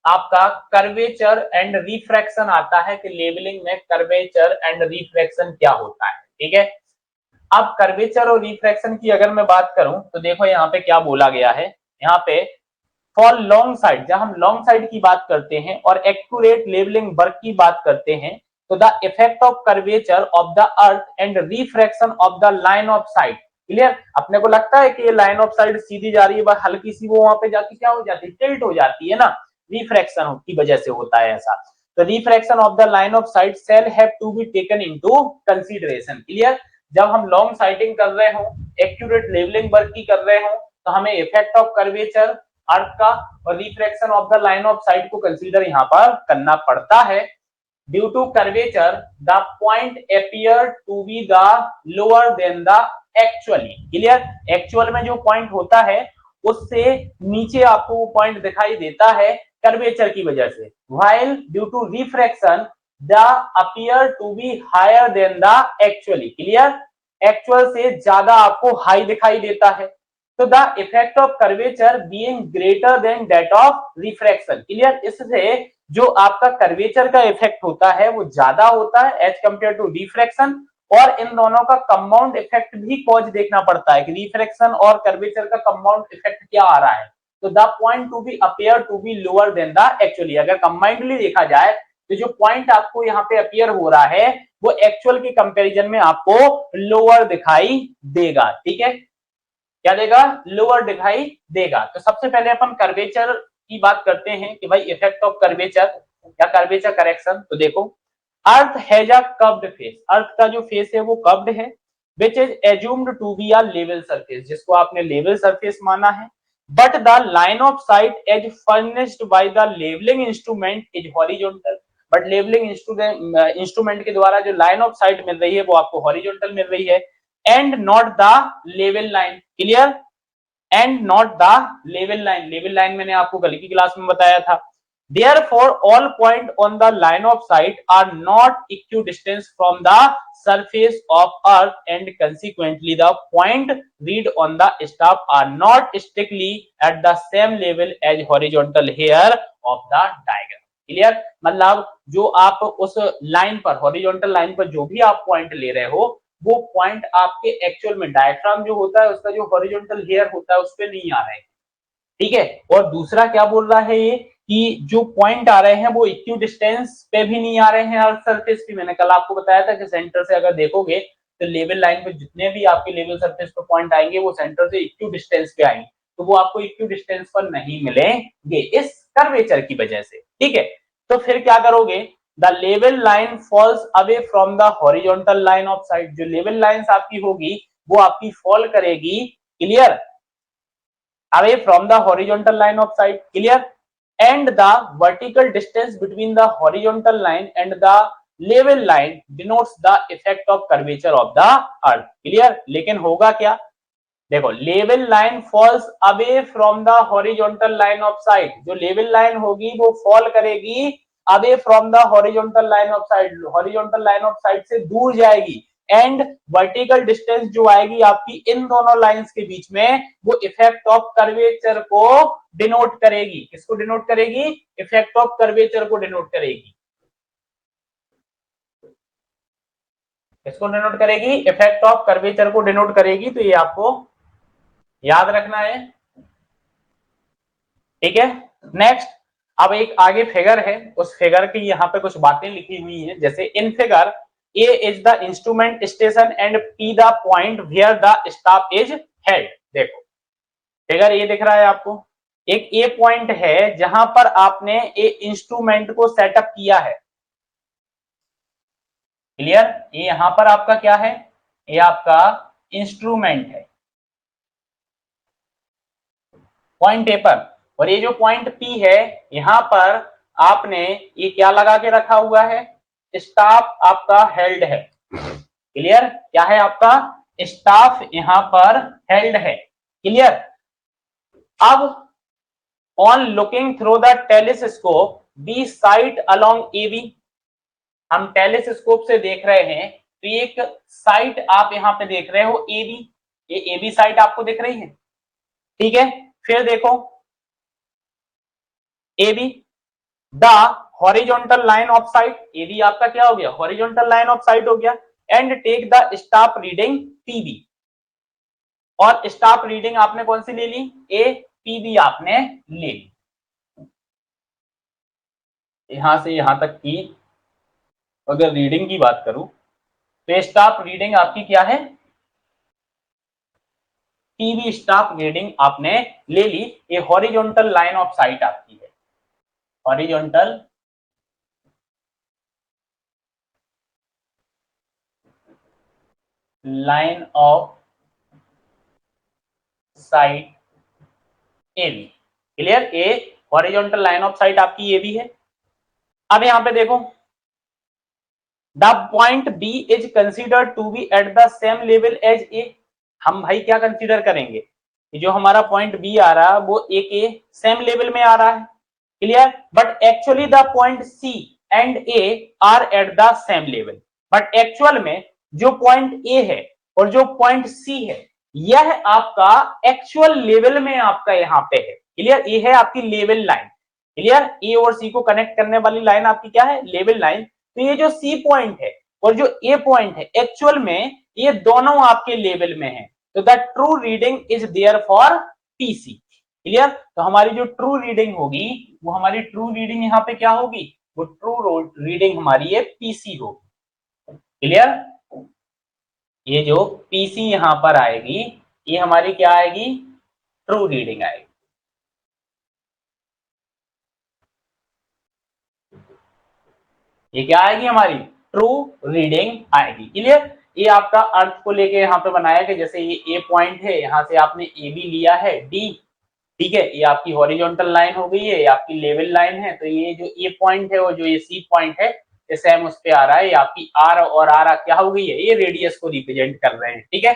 आपका कर्वेचर एंड रिफ्रैक्शन आता है कि लेवलिंग में कर्वेचर एंड रिफ्रैक्शन क्या होता है। ठीक है, अब कर्वेचर और रिफ्रैक्शन की अगर मैं बात करूं तो देखो यहाँ पे क्या बोला गया है। यहाँ पे फॉर लॉन्ग साइड, जब हम लॉन्ग साइड की बात करते हैं और एक्यूरेट लेवलिंग वर्क की बात करते हैं, तो the effect of curvature of the earth and refraction of the line of side. Clear? अपने को लगता है कि ये लाइन ऑफ साइड सीधी जा रही है, हल्की सी वो वहां पे जाके क्या हो जाती है, टिल्ट हो जाती है ना, रिफ्रैक्शन की वजह से होता है ऐसा। तो refraction of the line of sight shall have to be taken into consideration. Clear? जब हम लॉन्ग साइटिंग कर रहे हो, एक्यूरेट लेवलिंग वर्क की कर रहे हो, तो हमें इफेक्ट ऑफ कर्वेचर अर्थ का और refraction of the line of sight को कंसीडर यहां पर करना पड़ता है। Due to curvature the point appear to be the lower than the actually. Clear? Actual में जो पॉइंट होता है उससे नीचे आपको वो पॉइंट दिखाई देता है कर्वेचर की वजह से, while due to refraction the appear to be higher than the actually. Clear? Actual से ज्यादा आपको हाई दिखाई देता है। तो the effect of curvature being greater than that of refraction. Clear? इससे जो आपका कर्वेचर का इफेक्ट होता है वो ज्यादा होता है एज कंपेयर टू रिफ्रैक्शन, और इन दोनों का कंपाउंड इफेक्ट भी कॉज देखना पड़ता है कि रिफ्रैक्शन और कर्वेचर का कंपाउंड इफेक्ट क्या आ रहा है। तो the point to be appear to be lower than the actually. अगर कंबाइंडली देखा जाए तो जो पॉइंट आपको यहाँ पे अपीयर हो रहा है वो एक्चुअल के कंपैरिजन में आपको लोअर दिखाई देगा। ठीक है, क्या देगा? लोअर दिखाई देगा। तो सबसे पहले अपन कर्वेचर की बात करते हैं कि भाई इफेक्ट ऑफ कर्वेचर या कर्वेचर करेक्शन। तो देखो, earth has a curved face. Earth का जो फेस है वो कर्व्ड है, which is assumed to be a level surface, जिसको आपने लेवल सरफेस माना है। But the line of sight as furnished by the levelling instrument is horizontal. But levelling instrument के द्वारा जो लाइन ऑफ साइट मिल रही है वो आपको हॉरिजॉन्टल मिल रही है, and not the level line. Clear? And not the level line. Level line मैंने आपको कल की क्लास में बताया था। Therefore, all point on the line of sight are not equidistant from the surface of Earth, and consequently, the point read on the staff are not strictly at the same level as horizontal here of the diagram. Clear? मतलब जो आप उस line पर, horizontal line पर जो भी आप point ले रहे हो, वो पॉइंट आपके एक्चुअल में डायफ्राम जो होता है उसका जो हॉरिजॉन्टल हेयर होता है उस पर नहीं आ रहे हैं। ठीक है, और दूसरा क्या बोल रहा है ये कि जो पॉइंट आ रहे हैं वो इक्यू डिस्टेंस पे भी नहीं आ रहे हैं अर्थ सरफेस पे। मैंने कल आपको बताया था कि सेंटर से अगर देखोगे तो लेवल लाइन पे जितने भी आपके लेवल सरफेस पे पॉइंट आएंगे वो सेंटर से इक्यू डिस्टेंस पे आएंगे, तो वो आपको इक्यू डिस्टेंस पर नहीं मिलेंगे इस कर्वेचर की वजह से। ठीक है, तो फिर क्या करोगे? The level line falls away from the horizontal line of sight. जो लेवल लाइन आपकी होगी वो आपकी फॉल करेगी, clear, away from the horizontal line of sight. Clear? And the vertical distance between the horizontal line and the level line denotes the effect of curvature of the earth. Clear? लेकिन होगा क्या? देखो, level line falls away from the horizontal line of sight. जो level line होगी वो fall करेगी away from the horizontal line of sight, horizontal line of sight से दूर जाएगी। एंड वर्टिकल डिस्टेंस जो आएगी आपकी इन दोनों लाइंस के बीच में वो इफेक्ट ऑफ कर्वेचर को डिनोट करेगी। किसको डिनोट करेगी? इफेक्ट ऑफ कर्वेचर को डिनोट करेगी। किसको डिनोट करेगी? इफेक्ट ऑफ कर्वेचर को डिनोट करेगी। तो ये आपको याद रखना है। ठीक है, नेक्स्ट अब एक आगे फिगर है, उस फिगर की यहाँ पे कुछ बातें लिखी हुई हैं। जैसे in figure A is the instrument station and P the point where the staff is held. देखो, फिगर ए दिख रहा है आपको, एक ए पॉइंट है जहां पर आपने ए इंस्ट्रूमेंट को सेटअप किया है। क्लियर? ये यहां पर आपका क्या है? ये आपका इंस्ट्रूमेंट है, पॉइंट ए पर। और ये जो पॉइंट पी है यहां पर आपने ये क्या लगा के रखा हुआ है? स्टाफ आपका हेल्ड है। क्लियर? क्या है आपका? स्टाफ यहां पर हेल्ड है। क्लियर? अब on looking through the telescope B sight along AB, हम टेलीस्कोप से देख रहे हैं तो एक साइट आप यहाँ पे देख रहे हो ए बी, ये ए बी साइट आपको दिख रही है, ठीक है। फिर देखो A B, the horizontal line of sight, A B आपका क्या हो गया, हॉरिजॉन्टल लाइन ऑफ साइट हो गया, and take the staff reading P B, और स्टाफ रीडिंग आपने कौन सी ले ली, ए पी बी आपने ले ली। यहां से यहां तक की अगर रीडिंग की बात करूं तो स्टाफ रीडिंग आपकी क्या है, पीवी स्टाफ रीडिंग आपने ले ली। ये हॉरिजॉन्टल लाइन ऑफ साइट आपकी है, horizontal line of sight A B, clear. A horizontal line of sight आपकी ए बी है। अब यहां पे देखो, the point B is considered to be at the same level as A, हम भाई क्या कंसीडर करेंगे, जो हमारा पॉइंट बी आ रहा है वो ए के सेम लेवल में आ रहा है, clear. But actually the point C and A are at the same level, but actual में जो पॉइंट ए है और जो पॉइंट सी है यह आपका एक्चुअल लेवल में आपका यहाँ पे है, क्लियर। ये है आपकी लेवल लाइन, क्लियर। ए और सी को कनेक्ट करने वाली लाइन आपकी क्या है, लेवल लाइन। तो ये जो सी पॉइंट है और जो ए पॉइंट है एक्चुअल में ये दोनों आपके लेवल में है, तो the true reading is there for PC, clear. तो हमारी जो ट्रू रीडिंग होगी वो हमारी ट्रू रीडिंग यहाँ पे क्या होगी, वो ट्रू रीडिंग हमारी ये पीसी होगी, क्लियर। ये जो पीसी यहां पर आएगी ये हमारी क्या आएगी, ट्रू रीडिंग आएगी। ये क्या आएगी, हमारी ट्रू रीडिंग आएगी, क्लियर। ये आपका अर्थ को लेके यहाँ पे बनाया कि जैसे ये ए पॉइंट है, यहाँ से आपने ए बी लिया है डी, ठीक है, ये आपकी हॉरिजॉन्टल लाइन हो गई है, ये आपकी लेवल लाइन है। तो ये जो ए पॉइंट है और जो ये सी पॉइंट है ये सेम उस पे आ रहा है, ये आपकी आर और आर क्या हो गई है, ये रेडियस को रिप्रेजेंट कर रहे हैं, ठीक है।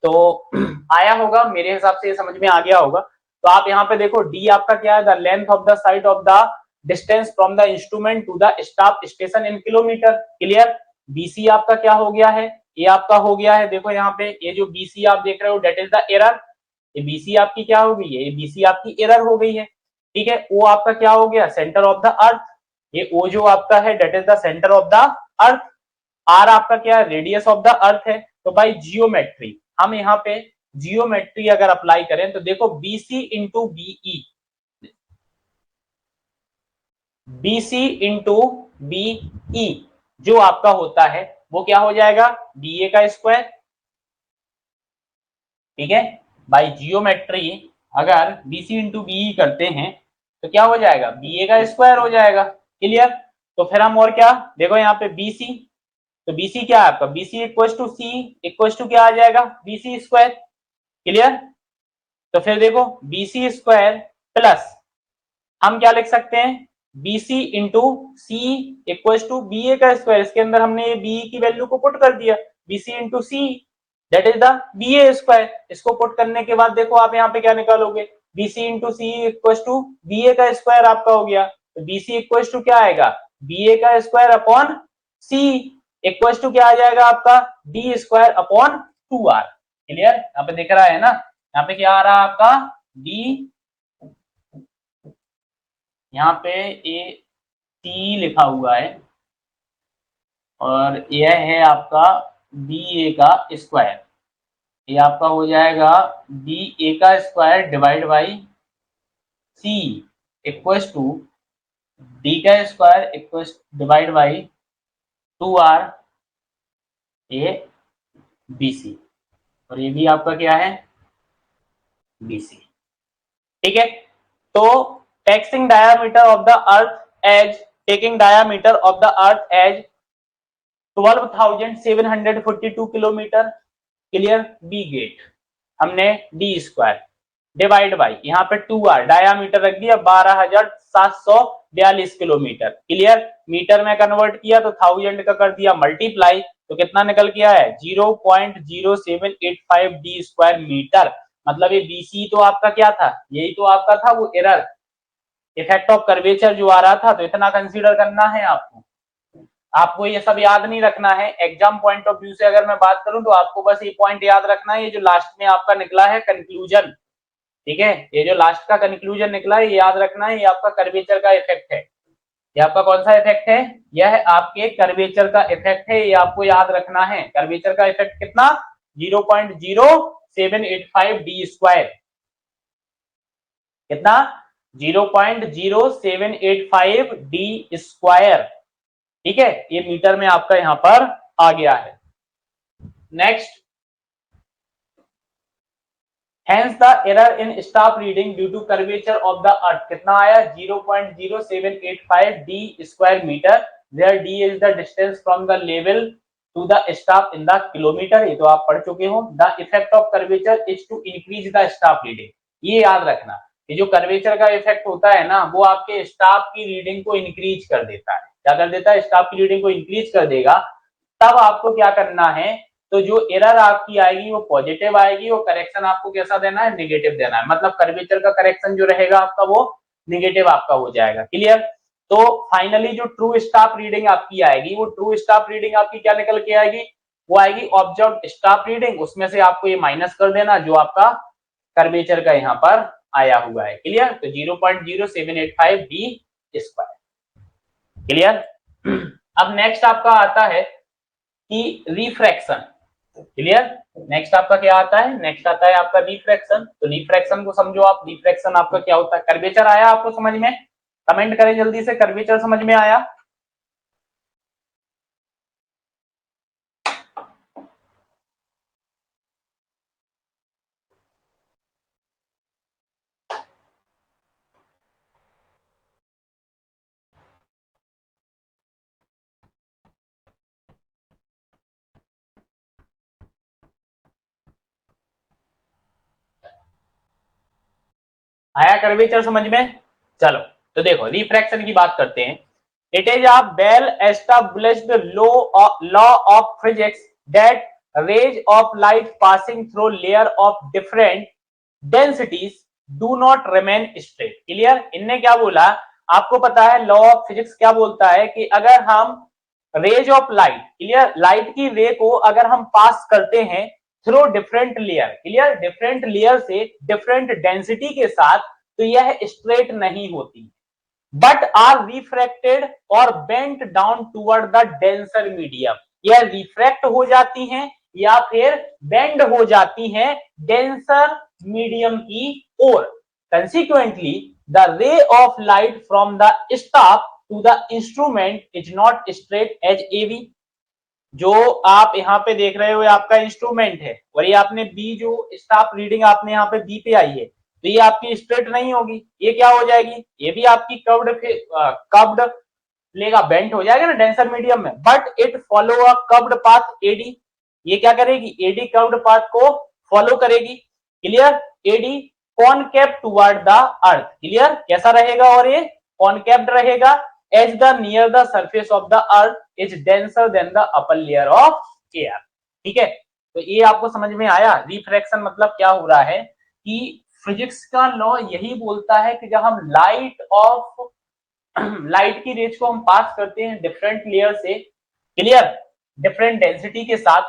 तो आया होगा, मेरे हिसाब से ये समझ में आ गया होगा। तो आप यहाँ पे देखो डी आपका क्या है, the length of the side of the distance from the instrument to the staff station in kilometre, clear. BC आपका क्या हो गया है, ये आपका हो गया है, देखो यहाँ पे ये जो बीसी आप देख रहे हो डेट इज द एरर, ये बीसी आपकी क्या हो गई है, ये बीसी आपकी एरर हो गई है, ठीक है। ओ आपका क्या हो गया, सेंटर ऑफ द अर्थ, ये ओ जो आपका है that is the centre of the earth. R आपका क्या है, रेडियस ऑफ द अर्थ है। तो बाई जियोमेट्री हम यहाँ पे जियोमेट्री अगर अप्लाई करें तो देखो BC into BE, BC into BE जो आपका होता है वो क्या हो जाएगा, बीए का स्क्वायर, ठीक है। बाई जियोमेट्री अगर बीसी इंटू बीई करते हैं तो क्या हो जाएगा, बीए का स्क्वायर हो जाएगा, क्लियर। तो फिर हम और क्या देखो यहाँ पे बीसी, तो बीसी क्या है आपका, BC equal to C equal to क्या आ जाएगा, बीसी स्क्वायर, क्लियर। तो फिर देखो बीसी स्क्वायर प्लस हम क्या लिख सकते हैं, BC into C equal to BA का स्क्वायर, इसके अंदर हमने ये बी की वैल्यू को पुट कर दिया, BC into C that is the BA square. इसको पुट करने के बाद देखो आप यहाँ पे क्या निकालोगे, BC into C equal to BA का स्क्वायर आपका हो गया, तो बीसी इक्वल टू क्या आएगा, बीए का square upon C equal to क्या आ जाएगा आपका, D square upon 2r, clear. यहाँ पे दिख रहा है ना, यहाँ पे क्या आ रहा है आपका डी, यहाँ पे ए सी लिखा हुआ है और यह है आपका बी ए का स्क्वायर, ये आपका हो जाएगा बी ए का square divide by C equals to D का square equals divide by 2r A B C, और ये भी आपका क्या है बी सी, ठीक है। तो taking diameter of the earth as taking diameter of the earth as 12,742 kilometre, clear. We get हमने डी स्क्वायर डिवाइड बाई यहाँ पे 2r डायामीटर रख दिया 12,742 किलोमीटर, क्लियर। मीटर में कन्वर्ट किया तो 1000 का कर दिया मल्टीप्लाई, तो कितना निकल के आया है 0.0785 डी स्क्वायर मीटर। मतलब ये बीसी तो आपका क्या था, यही तो आपका था वो एरर, इफेक्ट ऑफ कर्वेचर जो आ रहा था, तो इतना कंसीडर करना है आपको। आपको ये सब याद नहीं रखना है। एग्जाम पॉइंट ऑफ व्यू से अगर मैं बात करूं तो आपको बस ये पॉइंट याद रखना है, ये जो लास्ट में आपका निकला है कंक्लूजन, ठीक है, ये जो लास्ट का कंक्लूजन निकला है ये याद रखना है, ये आपका कर्वेचर का इफेक्ट है। ये आपका कौन सा इफेक्ट है? यह आपके कर्वेचर का इफेक्ट है, ये आपको याद रखना है। कर्वेचर का इफेक्ट कितना? 0.0785 डी स्क्वायर। कितना? 0.0785 डी स्क्वायर। ठीक है, ये मीटर में आपका यहां पर आ गया है। Next, Hence the error in staff reading due to curvature of the earth कितना आया? 0.0785 d square meter, where d is the distance from the level to the staff in the kilometer। ये तो आप पढ़ चुके हो। The effect of curvature is to increase the staff reading। ये याद रखना, ये जो कर्वेचर का इफेक्ट होता है ना, वो आपके स्टाफ की रीडिंग को इंक्रीज कर देता है। क्या कर देता है? स्टाफ की रीडिंग को इंक्रीज कर देगा। तब आपको क्या करना है, तो जो एरर आपकी आएगी वो पॉजिटिव आएगी, और करेक्शन आपको कैसा देना है? नेगेटिव देना है। मतलब कर्वेचर का करेक्शन जो रहेगा आपका वो नेगेटिव आपका हो जाएगा। क्लियर? तो फाइनली जो ट्रू स्टाफ रीडिंग आपकी आएगी, वो ट्रू स्टाफ रीडिंग आपकी क्या निकल के आएगी? वो आएगी ऑब्जर्व स्टाफ रीडिंग, उसमें से आपको ये माइनस कर देना जो आपका कर्वेचर का यहाँ पर आया हुआ है। क्लियर? तो 0.0785 डी स्क्वायर। क्लियर? अब नेक्स्ट आपका आता है कि रिफ्रैक्शन। क्लियर? नेक्स्ट आपका क्या आता है? नेक्स्ट आता है आपका रिफ्रैक्शन। तो रिफ्रैक्शन को समझो आप, रिफ्रैक्शन आपका क्या होता है? कर्वेचर आया आपको समझ में? कमेंट करें जल्दी से, कर्वेचर समझ में आया? आया कर्वेचर समझ में? चलो, तो देखो रिफ्रैक्शन की बात करते हैं। It is a well established law of physics that rays of light passing through layer of different densities do not remain straight। Clear? इनने क्या बोला? आपको पता है लॉ ऑफ फिजिक्स क्या बोलता है कि अगर हम rays of light, clear, light की रे को अगर हम पास करते हैं through different layer, clear, different layer से डिफरेंट डेंसिटी के साथ, तो यह स्ट्रेट नहीं होती, बट आर रिफ्रैक्टेड और bent down toward the denser medium. यह रिफ्रैक्ट हो जाती हैं या फिर बेंड हो जाती हैं डेंसर मीडियम की ओर। Consequently the ray of light from the staff to the instrument is not straight as AB. जो आप यहाँ पे देख रहे हो ये आपका इंस्ट्रूमेंट है, और ये आपने बी जो स्टाफ रीडिंग आपने यहाँ पे बी पे आई है, तो ये आपकी स्ट्रेट नहीं होगी, ये क्या हो जाएगी? ये भी आपकी कर्व्ड लेगा, बेंट हो जाएगा ना डेंसर मीडियम में, but it follow a curved path AD. ये क्या करेगी? एडी कर्व्ड पाथ को फॉलो करेगी। Clear? AD concave toward the earth. Clear? कैसा रहेगा? और ये कॉनकेव्ड रहेगा as the near the surface of the earth is denser than the upper layer of air। ठीक है, तो ये आपको समझ में आया? रिफ्रैक्शन मतलब क्या हो रहा है कि फिजिक्स का लॉ यही बोलता है कि जब हम लाइट की रेज को हम पास करते हैं डिफरेंट लेयर से, क्लियर, डिफरेंट डेंसिटी के साथ,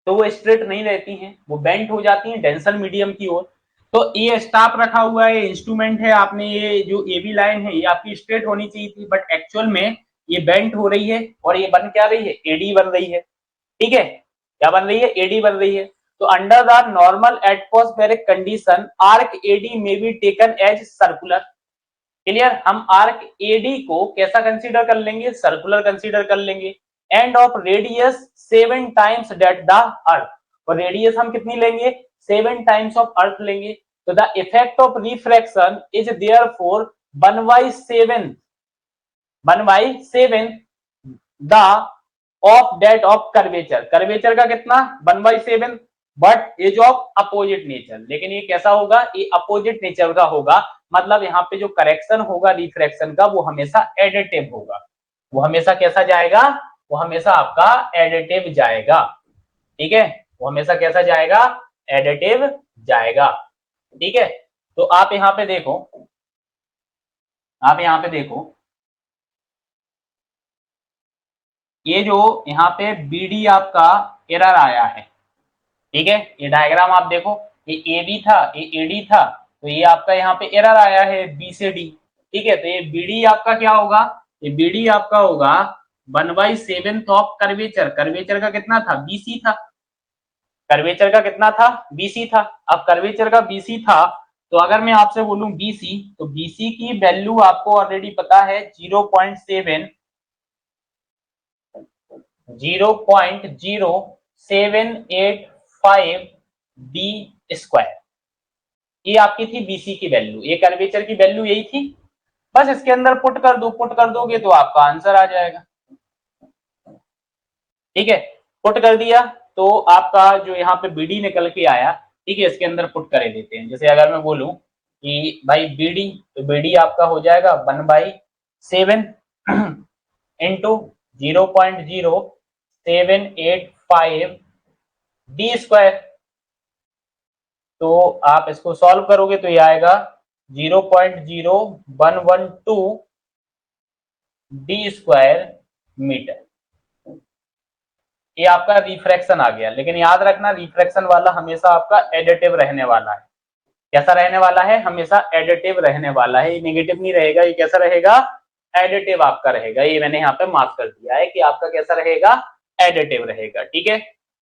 तो वो स्ट्रेट नहीं रहती हैं, वो बेंट हो जाती हैं डेंसर मीडियम की ओर। तो ये स्टाफ रखा हुआ है, इंस्ट्रूमेंट है, आपने ये जो एबी लाइन है ये आपकी स्ट्रेट होनी चाहिए थी, बट एक्चुअल में ये बेंट हो रही है, और ये बन क्या रही है? एडी बन रही है। ठीक है, क्या बन रही है? एडी बन रही है। तो under the normal atmospheric condition arc AD may be taken as circular. Clear? हम आर्क एडी को कैसा कंसीडर कर लेंगे? सर्कुलर कंसीडर कर लेंगे। And of radius 7 times that the earth, और रेडियस हम कितनी लेंगे? 7 टाइम्स ऑफ अर्थ लेंगे। तो the effect of refraction is therefore 1/7 the of that of curvature. Curvature का कितना? 1/7, but is of opposite nature. लेकिन ये कैसा होगा? ये अपोजिट नेचर का होगा, मतलब यहाँ पे जो करेक्शन होगा रिफ्रैक्शन का वो हमेशा एडिटिव होगा। वो हमेशा कैसा जाएगा? वो हमेशा आपका एडिटिव जाएगा। ठीक है, वो हमेशा कैसा जाएगा? एडिटिव जाएगा। ठीक है, तो आप यहाँ पे देखो, आप यहाँ पे देखो, ये जो यहाँ पे BD आपका एरर आया है, ठीक है, ये डायग्राम आप देखो, ये AB था, ये AD था, तो ये आपका यहाँ पे एरर आया है B से D, ठीक है, तो ये BD आपका क्या होगा, ये BD आपका होगा 1/7 ऑफ कर्वेचर, कर्वेचर का कितना था, BC था, कर्वेचर का कितना था, BC था। अब कर्वेचर का BC था, तो अगर मैं आपसे बोलूं BC, तो BC की वैल्यू आपको ऑलरेडी पता है 0.0785 डी स्क्वायर, ये आपकी थी BC की वैल्यू, ये कर्वेचर की वैल्यू यही थी। बस इसके अंदर पुट कर दो, पुट कर दोगे तो आपका आंसर आ जाएगा, ठीक है, पुट कर दिया तो आपका जो यहाँ पे BD निकल के आया, ठीक है, इसके अंदर पुट करे देते हैं। जैसे अगर मैं बोलूं कि भाई BD, तो BD आपका हो जाएगा 1/7 इंटू 0.0785 डी स्क्वायर, तो आप इसको सॉल्व करोगे तो ये आएगा 0.0112 डी स्क्वायर मीटर, ये आपका रिफ्रैक्शन आ गया। लेकिन याद रखना रिफ्रैक्शन वाला हमेशा आपका एडिटिव रहने वाला है, कैसा रहने वाला है, हमेशा एडिटिव रहने वाला है, ये नेगेटिव नहीं रहेगा, ये कैसा रहेगा, एडिटिव आपका रहेगा। ये मैंने यहाँ पे मार्क कर दिया है कि आपका कैसा रहेगा, एडिटिव रहेगा, ठीक है।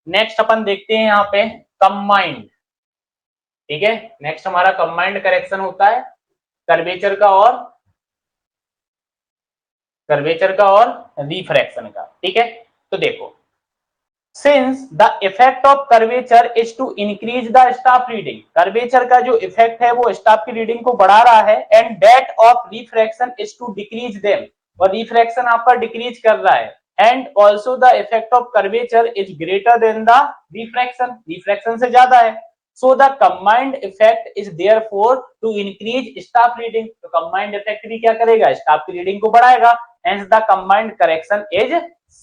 नेक्स्ट अपन देखते हैं यहाँ पे कंबाइंड, ठीक है, नेक्स्ट हमारा कंबाइंड करेक्शन होता है कर्वेचर का और रिफ्रैक्शन का, ठीक है। तो देखो, Since the effect of curvature is to increase the staff reading, curvature का जो इफेक्ट है वो स्टाफ की रीडिंग को बढ़ा रहा है, and that of refraction is to decrease them, और रिफ्रैक्शन आपका डिक्रीज कर रहा है, and also the effect of curvature is greater than the refraction, refraction से ज्यादा है, so the combined effect is therefore to increase staff reading, तो combined effect भी क्या करेगा, स्टाफ की रीडिंग को बढ़ाएगा, hence the combined correction is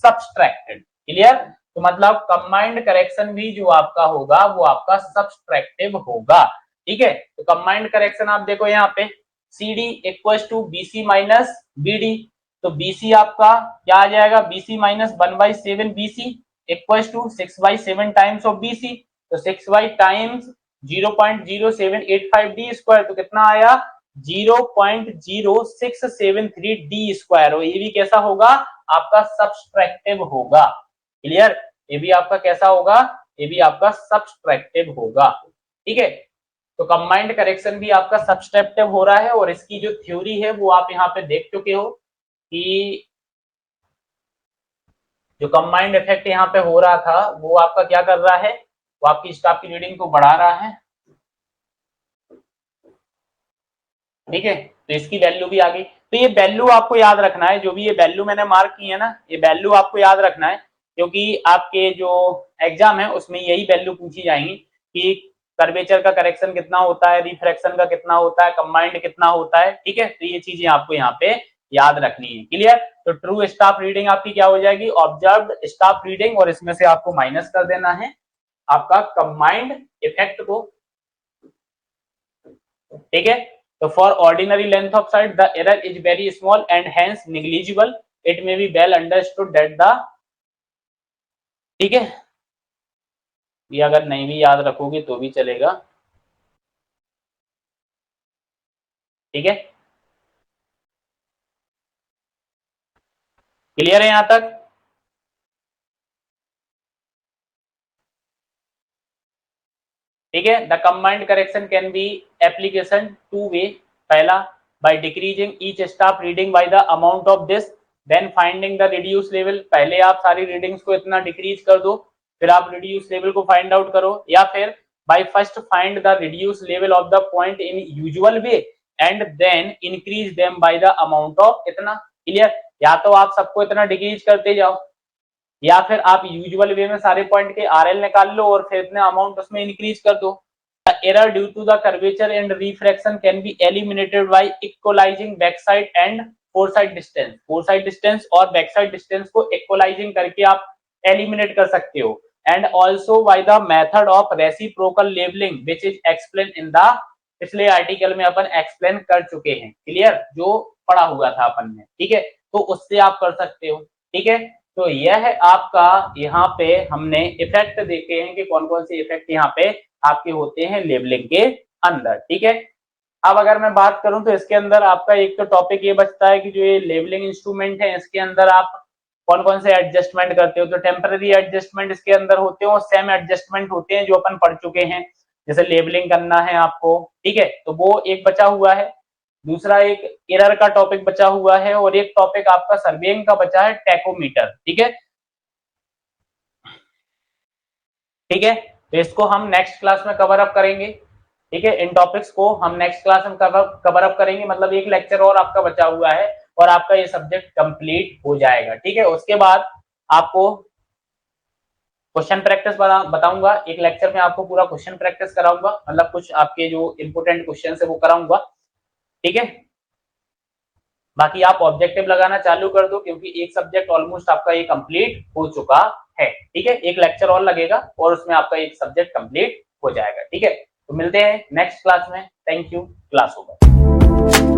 subtracted, clear. तो मतलब कंबाइंड करेक्शन भी जो आपका होगा वो आपका सब्सट्रैक्टिव होगा, ठीक है। तो कंबाइंड करेक्शन आप देखो यहाँ पे CD equals to BC minus BD, तो BC आपका क्या आ जाएगा, BC minus 1/7 BC equals to 6/7 times of BC, तो 6 टाइम्स 0.0785 डी स्क्वायर, तो कितना आया 0.0673 डी स्क्वायर, ये भी कैसा होगा, आपका सब्सट्रैक्टिव होगा, क्लियर, ये भी आपका कैसा होगा, ये भी आपका सब्सट्रैक्टिव होगा, ठीक है। तो कंबाइंड करेक्शन भी आपका सब्सट्रैक्टिव हो रहा है, और इसकी जो थ्योरी है वो आप यहाँ पे देख चुके हो कि जो कंबाइंड इफेक्ट यहाँ पे हो रहा था वो आपका क्या कर रहा है, वो आपकी स्टाफ की रीडिंग को बढ़ा रहा है, ठीक है। तो इसकी वैल्यू भी आ गई, तो ये वैल्यू आपको याद रखना है, जो भी ये वैल्यू मैंने मार्क की है ना, ये वैल्यू आपको याद रखना है, क्योंकि आपके जो एग्जाम है उसमें यही वैल्यू पूछी जाएंगी कि कर्वेचर का करेक्शन कितना होता है, रिफ्रैक्शन का कितना होता है, कंबाइंड कितना होता है, ठीक है। तो ये चीजें आपको यहाँ पे याद रखनी है, क्लियर। तो ट्रू स्टाफ रीडिंग आपकी क्या हो जाएगी, ऑब्जर्व्ड स्टाफ रीडिंग, और इसमें से आपको माइनस कर देना है आपका कंबाइंड इफेक्ट को, ठीक है। तो for ordinary length of side the error is very small and hence negligible, it may be well understood that the, ठीक है, ये अगर नहीं भी याद रखोगे तो भी चलेगा, ठीक है, क्लियर है यहां तक। ठीक है, the combined correction can be application to way, पहला by decreasing each staff reading by the amount of this, then finding the reduce level, पहले आप सारी रीडिंग्स को इतना डिक्रीज कर दो फिर आप रिड्यूस लेवल को फाइंड आउट करो, या फिर by first find the reduce level of the point in usual way and then increase them by the amount of इतना, क्लियर। या तो आप सबको इतना डिक्रीज करते जाओ, या फिर आप यूजुअल वे में सारे पॉइंट के RL निकाल लो और फिर इतने अमाउंट उसमें इंक्रीज कर दो। Error due to the curvature and refraction can be eliminated by equalising back side and foreside distance, foreside distance और बैक साइड डिस्टेंस को इक्वलाइजिंग करके आप एलिमिनेट कर सकते हो, and also by the method of reciprocal levelling which is explain in the, पिछले article में अपन एक्सप्लेन कर चुके हैं, क्लियर, जो पढ़ा हुआ था अपन ने, ठीक है, तो उससे आप कर सकते हो, ठीक है। तो यह है आपका, यहाँ पे हमने इफेक्ट देखे हैं कि कौन कौन से इफेक्ट यहाँ पे आपके होते हैं लेबलिंग के अंदर। ठीक है, अब अगर मैं बात करूं तो इसके अंदर आपका एक तो टॉपिक ये बचता है कि जो ये लेबलिंग इंस्ट्रूमेंट है इसके अंदर आप कौन कौन से एडजस्टमेंट करते हो। तो टेम्पररी एडजस्टमेंट इसके अंदर होते हैं और सेम एडजस्टमेंट होते हैं जो अपन पढ़ चुके हैं, जैसे लेबलिंग करना है आपको। ठीक है, तो वो एक बचा हुआ है। दूसरा एक एरर का टॉपिक बचा हुआ है और एक टॉपिक आपका सर्वेइंग का बचा है, टैकोमीटर। ठीक है, ठीक है, तो इसको हम नेक्स्ट क्लास में कवर अप करेंगे। ठीक है, इन टॉपिक्स को हम नेक्स्ट क्लास में कवर अप करेंगे, मतलब एक लेक्चर और आपका बचा हुआ है और आपका ये सब्जेक्ट कंप्लीट हो जाएगा। ठीक है, उसके बाद आपको क्वेश्चन प्रैक्टिस बताऊंगा, एक लेक्चर में आपको पूरा क्वेश्चन प्रैक्टिस कराऊंगा, मतलब कुछ आपके जो इंपोर्टेंट क्वेश्चन है वो कराऊंगा। ठीक है, बाकी आप ऑब्जेक्टिव लगाना चालू कर दो क्योंकि एक सब्जेक्ट ऑलमोस्ट आपका ये कंप्लीट हो चुका है। ठीक है, एक लेक्चर और लगेगा और उसमें आपका एक सब्जेक्ट कंप्लीट हो जाएगा। ठीक है, तो मिलते हैं नेक्स्ट क्लास में। Thank you, class over.